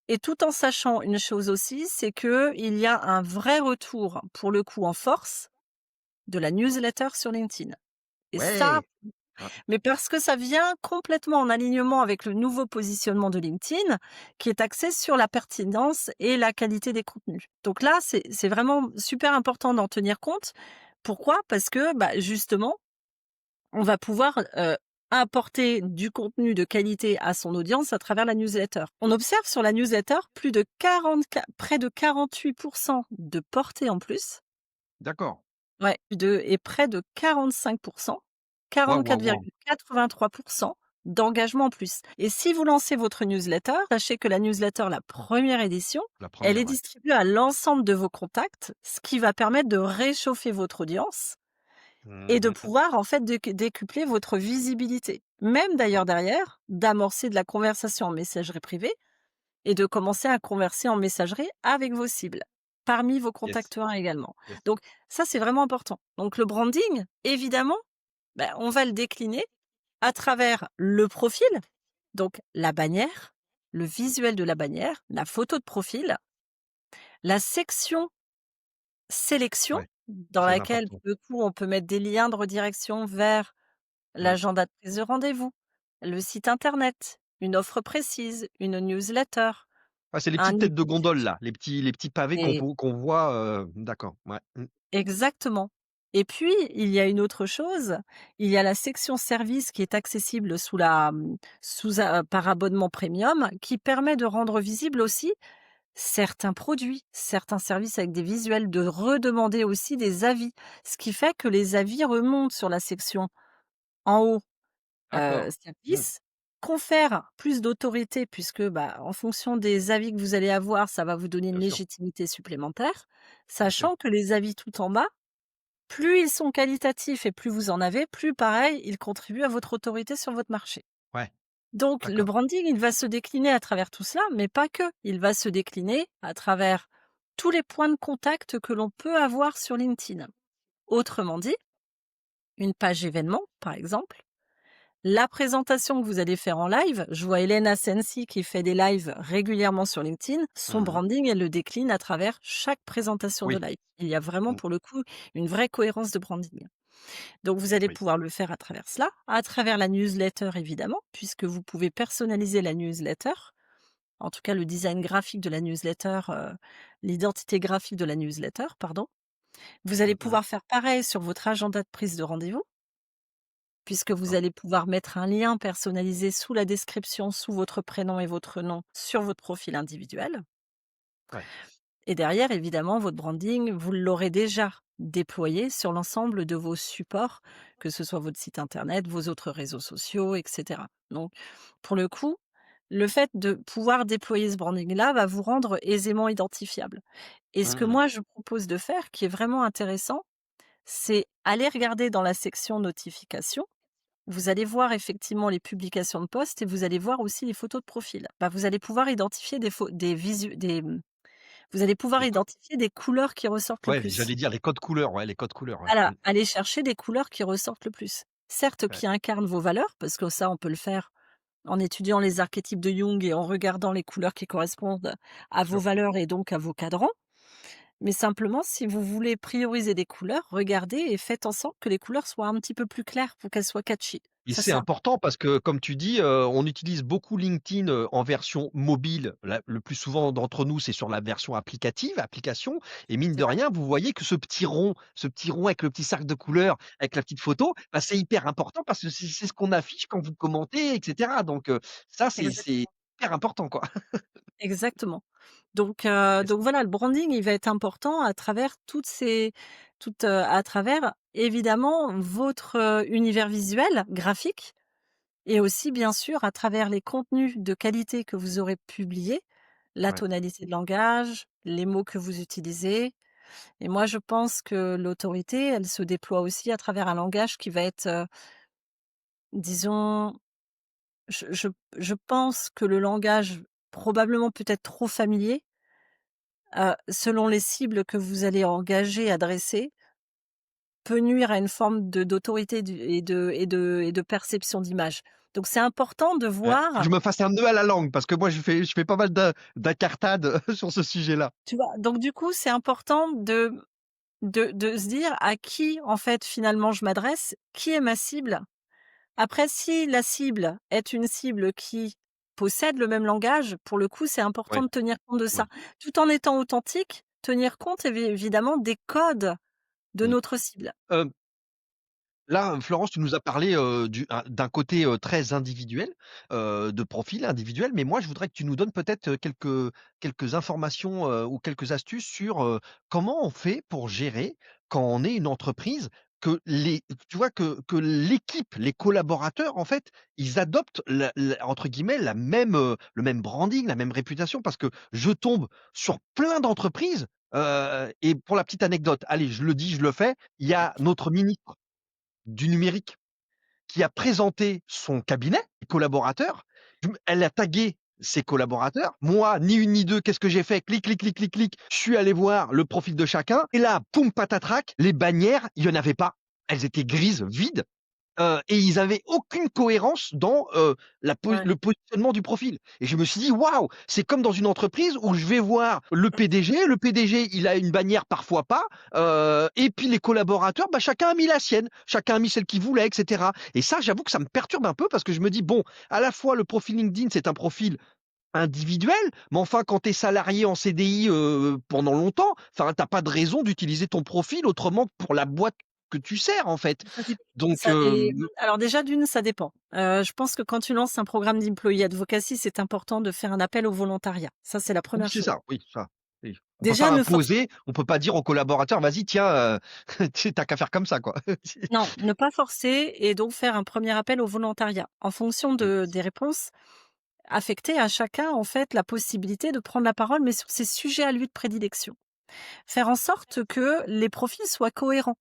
Et tout en sachant une chose aussi, c'est que il y a un vrai retour, pour le coup en force, de la newsletter sur LinkedIn. Et ça, Ouais! Ouais. mais parce que ça vient complètement en alignement avec le nouveau positionnement de LinkedIn, qui est axé sur la pertinence et la qualité des contenus. Donc là, c'est vraiment super important d'en tenir compte. Pourquoi? Parce que, bah, justement, on va pouvoir, apporter du contenu de qualité à son audience à travers la newsletter. On observe sur la newsletter plus de 40 près de 48% de portée en plus. D'accord. Ouais, et près de 45%, Waouh, waouh, waouh! 44,83% d'engagement en plus. Et si vous lancez votre newsletter, sachez que la newsletter, la première édition, La elle première, est ouais. distribuée à l'ensemble de vos contacts, ce qui va permettre de réchauffer votre audience et Mmh de mh, mmh. pouvoir en fait décupler votre visibilité. Même d'ailleurs OK. derrière, d'amorcer de la conversation en messagerie privée et de commencer à converser en messagerie avec vos cibles, parmi vos Yes, contacts 1 également. yes. Donc ça, c'est vraiment important. Donc le branding, évidemment, bah, on va le décliner à travers le profil, donc la bannière, le visuel de la bannière, la photo de profil, la section sélection Ouais, dans très laquelle, pour important. le coup, on peut mettre des liens de redirection vers Mmh. l'agenda de prise de rendez-vous, le site internet, une offre précise, une newsletter, Ah, c'est les un petites têtes de e-book gondole là, les petits pavés et qu'on voit, d'accord, ouais. Mmh. exactement. Et puis, il y a une autre chose, il y a la section service qui est accessible par abonnement premium, qui permet de rendre visible aussi certains produits, certains services avec des visuels, de redemander aussi des avis. Ce qui fait que les avis remontent sur la section en haut, D'accord. Mmh. service, confère plus d'autorité puisque, bah, en fonction des avis que vous allez avoir, ça va vous donner une Bien sûr, légitimité supplémentaire, bien sûr. sachant que les avis tout en bas, plus ils sont qualitatifs et plus vous en avez, plus pareil, ils contribuent à votre autorité sur votre marché. Ouais, Donc le d'accord. branding, il va se décliner à travers tout cela, mais pas que. Il va se décliner à travers tous les points de contact que l'on peut avoir sur LinkedIn. Autrement dit, une page événement, par exemple, la présentation que vous allez faire en live, je vois Elena Sensi qui fait des lives régulièrement sur LinkedIn, son Mmh. branding, elle le décline à travers chaque présentation de Oui. live. Il y a vraiment Mmh. pour le coup une vraie cohérence de branding. Donc vous allez Oui. pouvoir le faire à travers cela, à travers la newsletter évidemment, puisque vous pouvez personnaliser la newsletter, en tout cas le design graphique de la newsletter, l'identité graphique de la newsletter, pardon. Vous allez Mmh mh. pouvoir faire pareil sur votre agenda de prise de rendez-vous, puisque vous D'accord. allez pouvoir mettre un lien personnalisé sous la description, sous votre prénom et votre nom sur votre profil individuel. Ouais. Et derrière, évidemment, votre branding, vous l'aurez déjà déployé sur l'ensemble de vos supports, que ce soit votre site internet, vos autres réseaux sociaux, et cetera. Donc, pour le coup, le fait de pouvoir déployer ce branding-là va vous rendre aisément identifiable. Et ce que Mmh. moi je propose de faire, qui est vraiment intéressant, c'est aller regarder dans la section notifications. Vous allez voir effectivement les publications de posts et vous allez voir aussi les photos de profil. Bah, vous allez pouvoir identifier vous allez pouvoir Les co identifier des couleurs qui ressortent le Ouais, plus. j'allais dire les codes couleurs, ouais, les codes couleurs, ouais. Voilà, Mmh. allez chercher des couleurs qui ressortent le plus. Certes, Ouais, qui incarnent vos valeurs, parce que ça, on peut le faire en étudiant les archétypes de Jung et en regardant les couleurs qui correspondent bien à vos sûr. valeurs et donc à vos cadrans. Mais simplement, si vous voulez prioriser des couleurs, regardez et faites en sorte que les couleurs soient un petit peu plus claires pour qu'elles soient catchy. Et C'est c'est ça. important parce que comme tu dis, on utilise beaucoup LinkedIn, en version mobile. Le plus souvent d'entre nous, c'est sur la version application et mine C'est de vrai, rien, vous voyez que ce petit rond avec le petit cercle de couleurs, avec la petite photo, bah, c'est hyper important parce que c'est ce qu'on affiche quand vous commentez et cetera donc ça, c'est exactement. hyper important, quoi. Exactement. Donc Et c voilà, le branding, il va être important à travers à travers évidemment votre, univers visuel, graphique et aussi bien sûr à travers les contenus de qualité que vous aurez publiés, la Ouais. tonalité de langage, les mots que vous utilisez et moi je pense que l'autorité, elle se déploie aussi à travers un langage qui va être, disons, je pense que le langage probablement peut-être trop familier. Selon les cibles que vous allez engager, adresser, peut nuire à une forme d'autorité et de perception d'image. Donc c'est important de Faut que voir, je me fasse un nœud à la langue parce que moi je fais pas mal d'incartades sur ce sujet-là. tu vois? Donc du coup, c'est important de se dire à qui, en fait, finalement, je m'adresse, qui est ma cible. Après, si la cible est une cible qui possède le même langage, pour le coup, c'est important Ouais, de tenir compte de ça. ouais. Tout en étant authentique, tenir compte évidemment des codes de Mmh. notre cible. Hem Là, Florence, tu nous as parlé, d'un côté, très individuel, de profil individuel, mais moi, je voudrais que tu nous donnes peut-être, quelques informations, ou quelques astuces sur, comment on fait pour gérer quand on est une entreprise, que les tu vois, que l'équipe, les collaborateurs, en fait, ils adoptent la entre guillemets, le même branding, la même réputation. Parce que je tombe sur plein d'entreprises, et pour la petite anecdote, allez, je le dis, je le fais, il y a notre ministre du numérique qui a présenté son cabinet, les collaborateurs. Elle a tagué ses collaborateurs. Moi, ni une ni deux, qu'est-ce que j'ai fait? Clic, clic, clic, clic, clic. Je suis allé voir le profil de chacun et là, poum patatrac, les bannières, il y en avait pas. Elles étaient grises, vides. Et ils avaient aucune cohérence dans, Ouais. le positionnement du profil et je me suis dit: «Waouh!» C'est comme dans une entreprise où je vais voir le PDG il a une bannière, parfois pas, et puis les collaborateurs, bah, chacun a mis la sienne, chacun a mis celle qu'il voulait et cetera et ça, j'avoue que ça me perturbe un peu parce que je me dis: «Bon, à la fois le profil LinkedIn, c'est un profil individuel, mais enfin quand tu es salarié en CDI, pendant longtemps, enfin, tu as pas de raison d'utiliser ton profil autrement que pour la boîte que tu sers, en fait». Ça dé Donc ça et alors déjà d'une, ça dépend. Je pense que quand tu lances un programme d'employee advocacy, c'est important de faire un appel au volontariat. Ça, c'est la oui, première c'est chose. ça, oui, ça, oui. On peut pas Déjà ne force imposer, on peut pas dire aux collaborateurs: «Vas-y, tiens, tu sais, qu'à faire comme ça, quoi». non, ne pas forcer et donc faire un premier appel au volontariat. En fonction Mmh, des réponses, affecter à chacun, en fait, la possibilité de prendre la parole, mais sur ses sujets à lui de prédilection. Faire en sorte que les profils soient cohérents.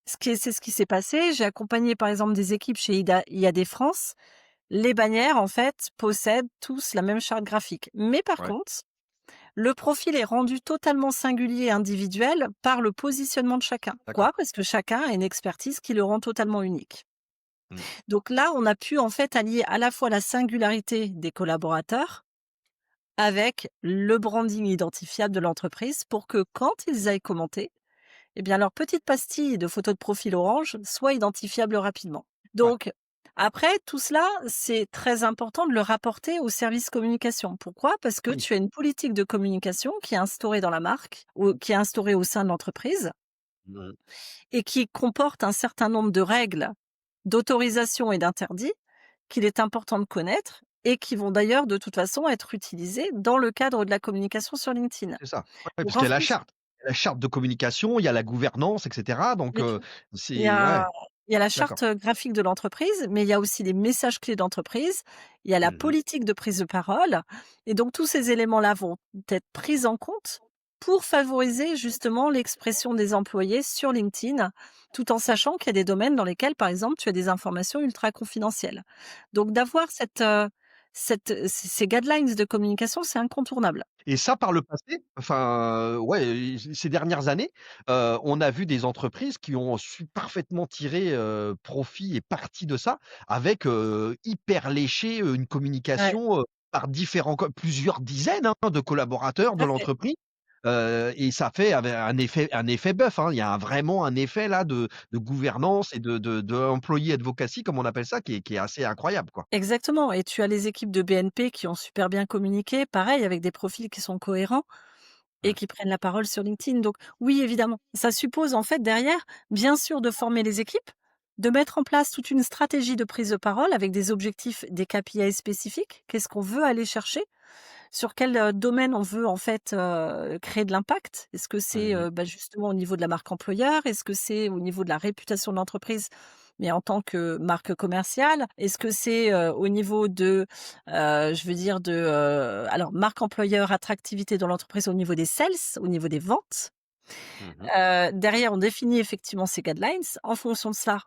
C'est ce qui s'est passé. J'ai accompagné, par exemple, des équipes chez IAD France. Les bannières, en fait, possèdent tous la même charte graphique. Mais par ouais, contre, le profil est rendu totalement singulier et individuel par le positionnement de chacun. d'accord. Pourquoi? Parce que chacun a une expertise qui le rend totalement unique. Mmh, Donc là, on a pu en fait allier à la fois la singularité des collaborateurs avec le branding identifiable de l'entreprise pour que quand ils aillent commenter, eh bien leur petite pastille de photo de profil orange soit identifiable rapidement. ouais, Donc après, tout cela, c'est très important de le rapporter au service communication. Pourquoi? Parce que oui, tu as une politique de communication qui est instaurée dans la marque ou qui est instaurée au sein de l'entreprise mmh, et qui comporte un certain nombre de règles, d'autorisation et d'interdits qu'il est important de connaître et qui vont d'ailleurs de toute façon être utilisés dans le cadre de la communication sur LinkedIn. c'est ça. Ouais, Donc parce en qu'il y a fonction la charte de communication, il y a la gouvernance et cetera donc oui, il y c'est a ouais, il y a la d'accord. charte, graphique de l'entreprise, mais il y a aussi les messages clés d'entreprise, il y a la Mmh mh. politique de prise de parole et donc tous ces éléments-là vont être pris en compte pour favoriser justement l'expression des employés sur LinkedIn, tout en sachant qu'il y a des domaines dans lesquels, par exemple, tu as des informations ultra confidentielles. Donc d'avoir ces guidelines de communication, c'est incontournable. Et ça, par le passé, enfin, ouais, ces dernières années, on a vu des entreprises qui ont su parfaitement tirer, profit et parti de ça avec, hyper léché, une Ouais, communication, par différents plusieurs dizaines, hein, de tout collaborateurs de à fait. l'entreprise, et ça fait ave un effet bœuf, hein. Il y a vraiment un effet là de gouvernance et de employee advocacy comme on appelle ça qui est assez incroyable, quoi. Exactement et tu as les équipes de BNP qui ont super bien communiqué, pareil avec des profils qui sont cohérents et Mmh. qui prennent la parole sur LinkedIn. Donc oui, évidemment, ça suppose en fait derrière, bien sûr, de former les équipes, de mettre en place toute une stratégie de prise de parole avec des objectifs, des KPI spécifiques. Qu'est-ce qu'on veut aller chercher? Sur quel, domaine on veut en fait, créer de l'impact? Est-ce que c'est, Mmh mh. bah, justement au niveau de la marque employeur? Est-ce que c'est au niveau de la réputation de l'entreprise, mais en tant que marque commerciale? Est-ce que c'est, au niveau de, je veux dire de, alors marque employeur, attractivité dans l'entreprise au niveau des sales, au niveau des ventes? Mmh. Derrière on définit effectivement ces guidelines. En fonction de cela,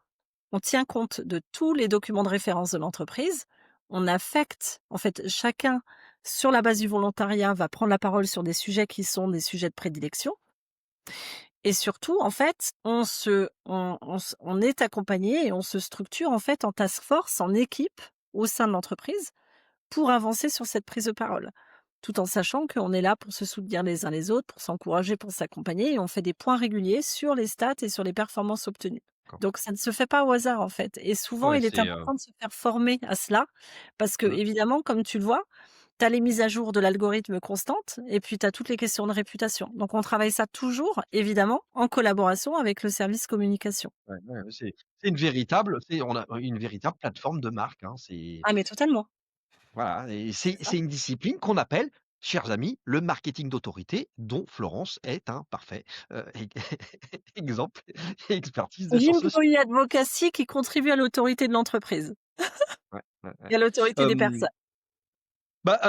on tient compte de tous les documents de référence de l'entreprise. On affecte, en fait, chacun sur la base du volontariat va prendre la parole sur des sujets qui sont des sujets de prédilection et surtout, en fait, on est accompagné et on se structure, en fait, en task force, en équipe au sein de l'entreprise pour avancer sur cette prise de parole. Tout en sachant qu'on est là pour se soutenir les uns les autres, pour s'encourager, pour s'accompagner et on fait des points réguliers sur les stats et sur les performances obtenues. D'accord. Donc ça ne se fait pas au hasard en fait et souvent Ouais, il est c'est, important de se faire former à cela parce que mmh. évidemment comme tu le vois, tu as les mises à jour de l'algorithme constantes et puis tu as toutes les questions de réputation. Donc on travaille ça toujours évidemment en collaboration avec le service communication. Ouais, ouais, ouais, c'est une véritable c'est on a une véritable plateforme de marque, hein. C'est Ah mais totalement, voilà et c'est ça. c'est une discipline qu'on appelle, chers amis, le marketing d'autorité, dont Florence est un parfait, e exemple et expertise sur ce sujet. L'employee advocacy qui contribue à l'autorité de l'entreprise Ouais, ouais, ouais. et à l'autorité des Hem personnes. Bah,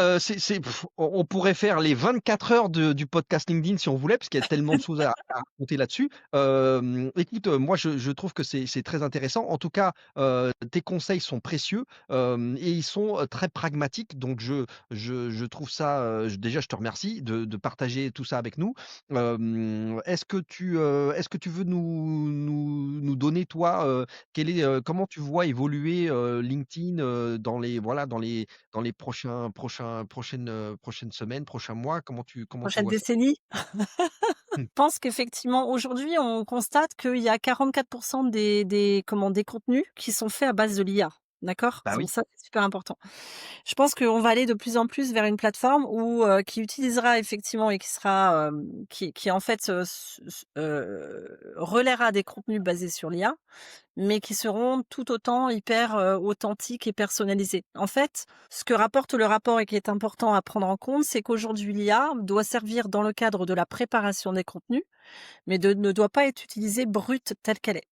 on pourrait faire les 24 heures du podcast LinkedIn si on voulait, parce qu'il y a tellement de choses à raconter là-dessus. Écoute, moi je trouve que c'est très intéressant. En tout cas, tes conseils sont précieux, et ils sont, très pragmatiques. Donc je trouve ça, déjà je te remercie de partager tout ça avec nous. Est-ce que tu veux nous donner toi, comment tu vois évoluer, LinkedIn, dans les prochaines semaines, prochains mois? Comment tu Prochaine vois ça? décennie? Mmh. Je pense qu'effectivement, aujourd'hui, on constate qu'il y a 44 des contenus qui sont faits à base de l'IA. D'accord? Bah Donc oui. ça, c'est super important. Je pense qu'on va aller de plus en plus vers une plateforme où, qui utilisera effectivement et qui sera, qui en fait, relaiera des contenus basés sur l'IA, mais qui seront tout autant hyper, authentiques et personnalisés. En fait, ce que rapporte le rapport et qui est important à prendre en compte, c'est qu'aujourd'hui l'IA doit servir dans le cadre de la préparation des contenus, mais ne doit pas être utilisée brute telle qu'elle est.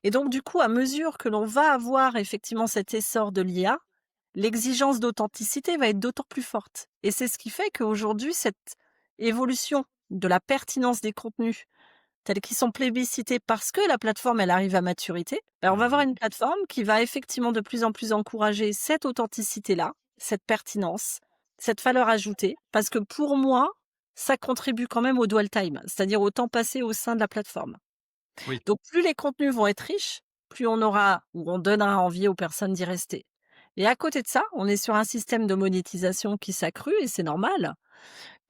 Et donc du coup, à mesure que l'on va avoir effectivement cet essor de l'IA, l'exigence d'authenticité va être d'autant plus forte. Et c'est ce qui fait qu'aujourd'hui, cette évolution de la pertinence des contenus tels qu'ils sont plébiscités parce que la plateforme, elle arrive à maturité, on va avoir Mmh. une plateforme qui va effectivement de plus en plus encourager cette authenticité-là, cette pertinence, cette valeur ajoutée, parce que pour moi, ça contribue quand même au dwell time, c'est-à-dire au temps passé au sein de la plateforme. Oui, Donc plus les contenus vont être riches, plus on aura ou on donnera envie aux personnes d'y rester. Et à côté de ça, on est sur un système de monétisation qui s'accrue et c'est normal.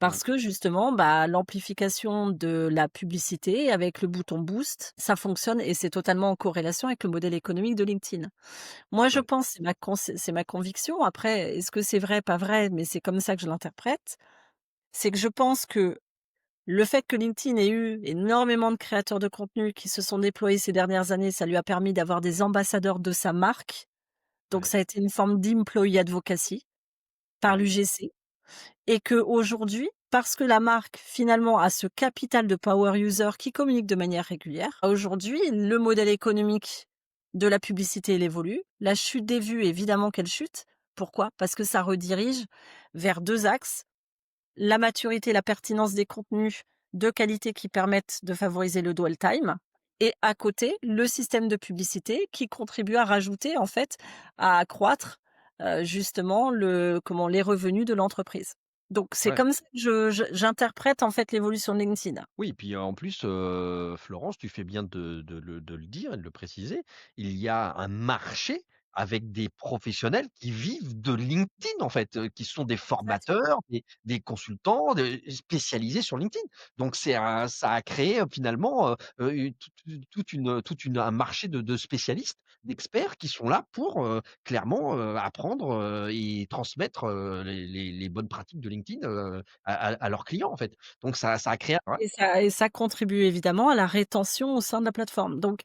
mmh, Parce que justement, bah, l'amplification de la publicité avec le bouton boost, ça fonctionne et c'est totalement en corrélation avec le modèle économique de LinkedIn. Moi, je ouais, pense, c'est ma conviction. Après, est-ce que c'est vrai, pas vrai, mais c'est comme ça que je l'interprète. C'est que je pense que le fait que LinkedIn ait eu énormément de créateurs de contenu qui se sont déployés ces dernières années, ça lui a permis d'avoir des ambassadeurs de sa marque. Donc, ouais, ça a été une forme d'employee advocacy par ouais, l'UGC. Et qu'aujourd'hui, parce que la marque finalement a ce capital de power user qui communique de manière régulière, aujourd'hui, le modèle économique de la publicité, il évolue. La chute des vues, évidemment qu'elle chute. Pourquoi? Parce que ça redirige vers 2 axes: la maturité, la pertinence des contenus de qualité qui permettent de favoriser le dwell time et à côté, le système de publicité qui contribue à rajouter en fait, à accroître, justement les revenus de l'entreprise. Donc c'est ouais. comme ça que j'interprète en fait l'évolution de LinkedIn. Oui, puis en plus, Florence, tu fais bien de le dire et de le préciser. Il y a un marché avec des professionnels qui vivent de LinkedIn, en fait, qui sont des Exactement. formateurs, des consultants, des spécialisés sur LinkedIn. Donc ça a créé, finalement, toute une un marché de spécialistes, d'experts qui sont là pour, clairement, apprendre, et transmettre, les bonnes pratiques de LinkedIn, à leurs clients, en fait. Donc ça a créé ouais. Et ça contribue évidemment à la rétention au sein de la plateforme. Donc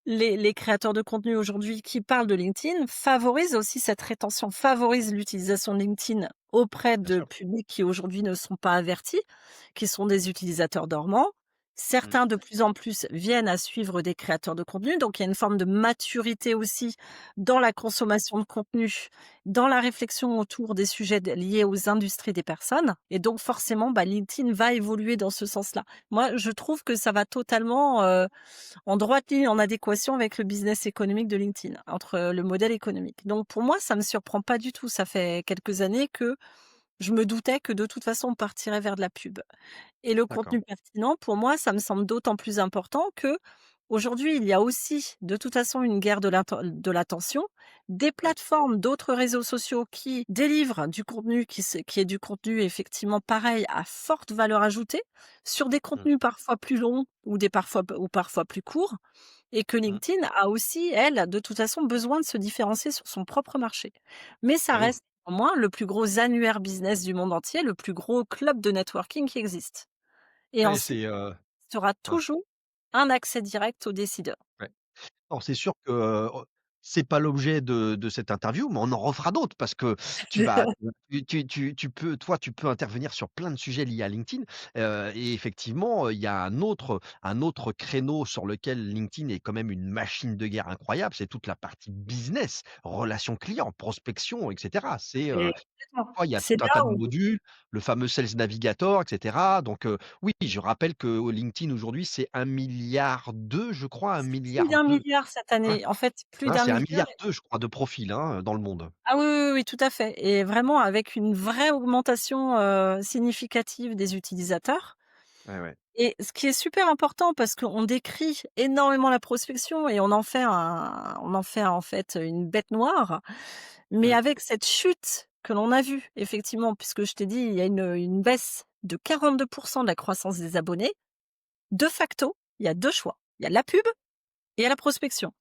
les créateurs de contenu aujourd'hui qui parlent de LinkedIn favorisent aussi cette rétention, favorisent l'utilisation de LinkedIn auprès Bien de sûr. publics qui aujourd'hui ne sont pas avertis, qui sont des utilisateurs dormants. Mmh. Certains de plus en plus viennent à suivre des créateurs de contenu, donc il y a une forme de maturité aussi dans la consommation de contenu, dans la réflexion autour des sujets liés aux industries des personnes. Et donc forcément, bah, LinkedIn va évoluer dans ce sens-là. Moi, je trouve que ça va totalement en droite ligne, en adéquation avec le business économique de LinkedIn, entre le modèle économique. Donc pour moi, ça me surprend pas du tout. Ça fait quelques années que je me doutais que de toute façon, on partirait vers de la pub. Et le D'accord. contenu pertinent, pour moi, ça me semble d'autant plus important que aujourd'hui, il y a aussi de toute façon une guerre de l'attention, des Ouais. plateformes, d'autres réseaux sociaux qui délivrent du contenu qui est du contenu effectivement pareil à forte valeur ajoutée, sur des Mmh. contenus parfois plus longs ou parfois plus courts, et que Mmh. LinkedIn a aussi, elle, de toute façon, besoin de se différencier sur son propre marché. Mais ça Et oui. reste néanmoins le plus gros annuaire business du monde entier, le plus gros club de networking qui existe. Et Ouais, ensuite, c'est, tu auras ouais, toujours un accès direct aux décideurs. ouais. Non, c'est sûr que, c'est pas l'objet de cette interview, mais on en refera d'autres parce que tu vas tu peux intervenir sur plein de sujets liés à LinkedIn, et effectivement, il y a un autre créneau sur lequel LinkedIn est quand même une machine de guerre incroyable, c'est toute la partie business, relations clients, prospection et cetera. complètement. Il y a tout C'est un là tas de où modules, le fameux Sales Navigator et cetera. Donc, oui, je rappelle que LinkedIn aujourd'hui, c'est 1,2 milliard, je crois, un c'est plus milliard d'un deux. milliard cette Ouais, année. En fait, plus hein, d'un c'est un milliard. milliard deux, je crois, de profils, hein, dans le monde. Ah oui, oui, oui, oui, tout à fait et vraiment avec une vraie augmentation, significative des utilisateurs Ouais, ouais. et ce qui est super important parce qu'on décrit énormément la prospection et on en fait, en fait, une bête noire. Mais Mmh. avec cette chute que l'on a vue effectivement, puisque je t'ai dit, il y a une baisse de 42 de la croissance des abonnés, de facto, il y a 2 choix. Il y a la pub et il y a la prospection.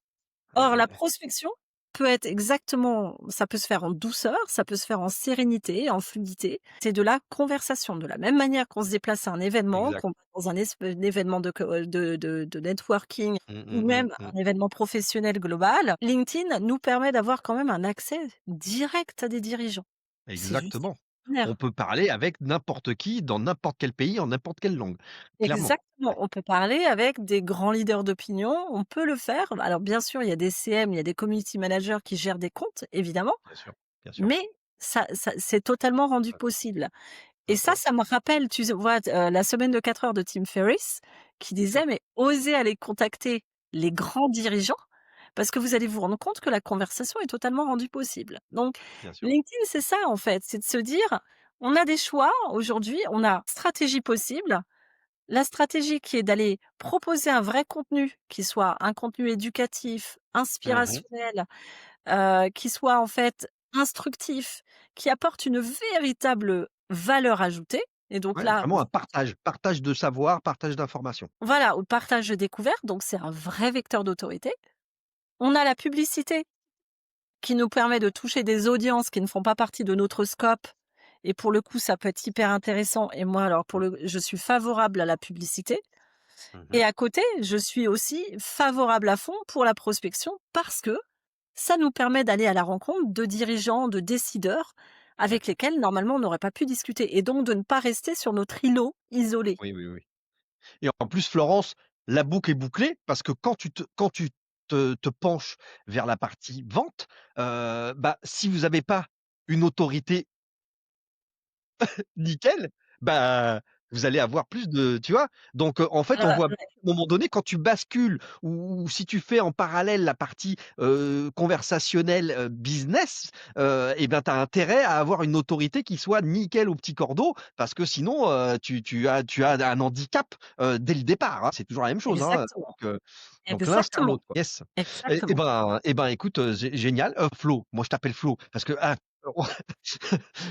Ouais, Or, la ouais. prospection peut être exactement ça peut se faire en douceur, ça peut se faire en sérénité, en fluidité. C'est de la conversation. De la même manière qu'on se déplace à un événement, Exact. qu'on va dans un événement de networking Mmh, ou mmh, mmh, même mmh. un événement professionnel global, LinkedIn nous permet d'avoir quand même un accès direct à des dirigeants. C'est juste Exactement. On extraordinaire. peut parler avec n'importe qui, dans n'importe quel pays, en n'importe quelle langue, clairement. Exactement, Ouais, on peut parler avec des grands leaders d'opinion, on peut le faire. Alors bien sûr, il y a des CM, il y a des community managers qui gèrent des comptes, évidemment, bien sûr, bien sûr. mais ça c'est totalement rendu Ouais, possible et ouais, ouais. ça me rappelle, tu vois, la semaine de 4 heures de Tim Ferriss qui Mmh, disait: «Mais osez aller contacter les grands dirigeants parce que vous allez vous rendre compte que la conversation est totalement rendue possible». Donc bien sûr. LinkedIn, c'est ça en fait, c'est de se dire: «On a des choix aujourd'hui, on a stratégie possible». La stratégie qui est d'aller proposer un vrai contenu, qui soit un contenu éducatif, Mmh. inspirationnel, qui soit en fait instructif, qui apporte une véritable valeur ajoutée et donc Ouais, là, vraiment un partage, partage de savoir, partage d'informations. voilà, au partage de découvertes, donc c'est un vrai vecteur d'autorité. On a la publicité qui nous permet de toucher des audiences qui ne font pas partie de notre scope et pour le coup, ça peut être hyper intéressant et moi alors Mmh. je suis favorable à la publicité. Mmh. Et à côté, je suis aussi favorable à fond pour la prospection parce que ça nous permet d'aller à la rencontre de dirigeants, de décideurs Ouais. avec lesquels normalement on n'aurait pas pu discuter et donc de ne pas rester sur notre îlot isolé. Oui, oui, oui. Et en plus, Florence, la boucle est bouclée parce que quand tu te penches vers la partie vente, bah, si vous avez pas une autorité nickel, bah, vous allez avoir plus de tu vois? Donc, en fait, on Alors, voit bien qu'à un moment donné, quand tu bascules ou si tu fais en parallèle la partie, conversationnelle, business, et ben, tu as intérêt à avoir une autorité qui soit nickel au petit cordeau parce que sinon, tu as un handicap, dès le départ, hein. C'est toujours la même chose, hein, exactement, donc l'un sert exactement, l'autre, quoi. Yes. Et exactement. ben, écoute, génial, Flo, moi je t'appelle Flo parce que,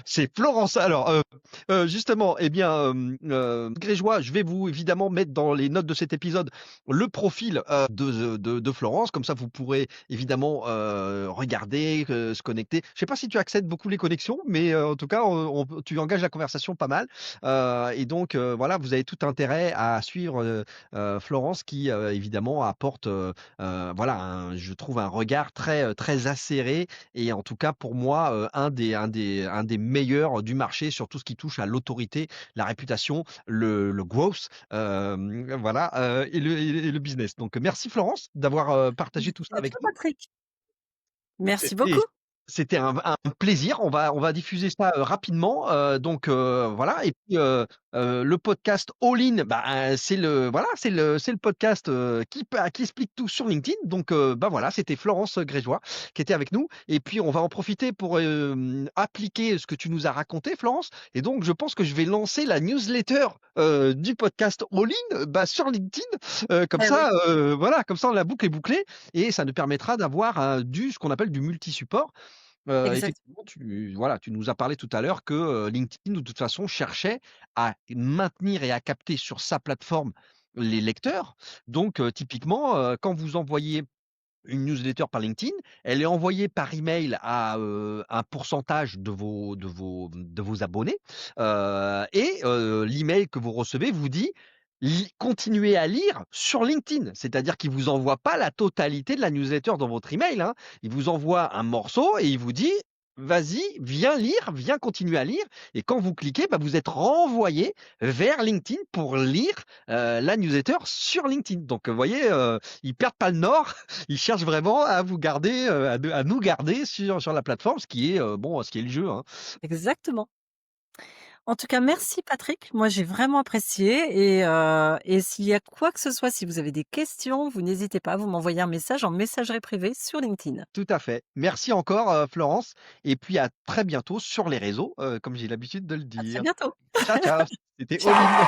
c'est Florence. Alors, justement, eh bien, Grégoire, je vais vous évidemment mettre dans les notes de cet épisode le profil, de Florence. Comme ça, vous pourrez évidemment, regarder, se connecter. Je sais pas si tu accèdes beaucoup les connexions, mais, en tout cas, tu engages la conversation pas mal. Et donc, voilà, vous avez tout intérêt à suivre, Florence qui, évidemment apporte, voilà, je trouve un regard très, très acéré et en tout cas pour moi, un des meilleurs du marché sur tout ce qui touche à l'autorité, la réputation, le growth, voilà, et le business. Donc merci Florence d'avoir, partagé tout Merci ça à avec toi nous. Patrick. Merci Et beaucoup. c'était un plaisir. On va diffuser ça, rapidement, donc voilà et puis, le podcast All In, bah, c'est le voilà, c'est le podcast, qui explique tout sur LinkedIn. Donc bah, voilà, c'était Florence Grégoire qui était avec nous et puis on va en profiter pour, appliquer ce que tu nous as raconté Florence et donc je pense que je vais lancer la newsletter, du podcast All In, bah, sur LinkedIn, comme Bah oui, ça, voilà, comme ça la boucle est bouclée et ça nous permettra d'avoir ce qu'on appelle du multi-support. exactement. Effectivement, tu nous as parlé tout à l'heure que, LinkedIn, de toute façon, cherchait à maintenir et à capter sur sa plateforme les lecteurs. Donc, typiquement, quand vous envoyez une newsletter par LinkedIn, elle est envoyée par email à, un pourcentage de vos abonnés, et l'email que vous recevez vous dit: «Continuez à lire sur LinkedIn». C'est-à-dire qu'il vous envoie pas la totalité de la newsletter dans votre email, hein. Il vous envoie un morceau et il vous dit: vas-y, viens continuer à lire et quand vous cliquez, bah, vous êtes renvoyé vers LinkedIn pour lire, la newsletter sur LinkedIn. Donc, vous voyez, ils perdent pas le nord, ils cherchent vraiment à vous garder, à nous garder sur la plateforme, ce qui est, bon, ce qui est le jeu, hein. Exactement. En tout cas, merci Patrick. Moi, j'ai vraiment apprécié et s'il y a quoi que ce soit, si vous avez des questions, vous n'hésitez pas, vous m'envoyez un message en messagerie privée sur LinkedIn. Tout à fait. Merci encore, Florence et puis à très bientôt sur les réseaux, comme j'ai l'habitude de le À très dire. bientôt. Ciao, ciao, c'était All Ciao. in.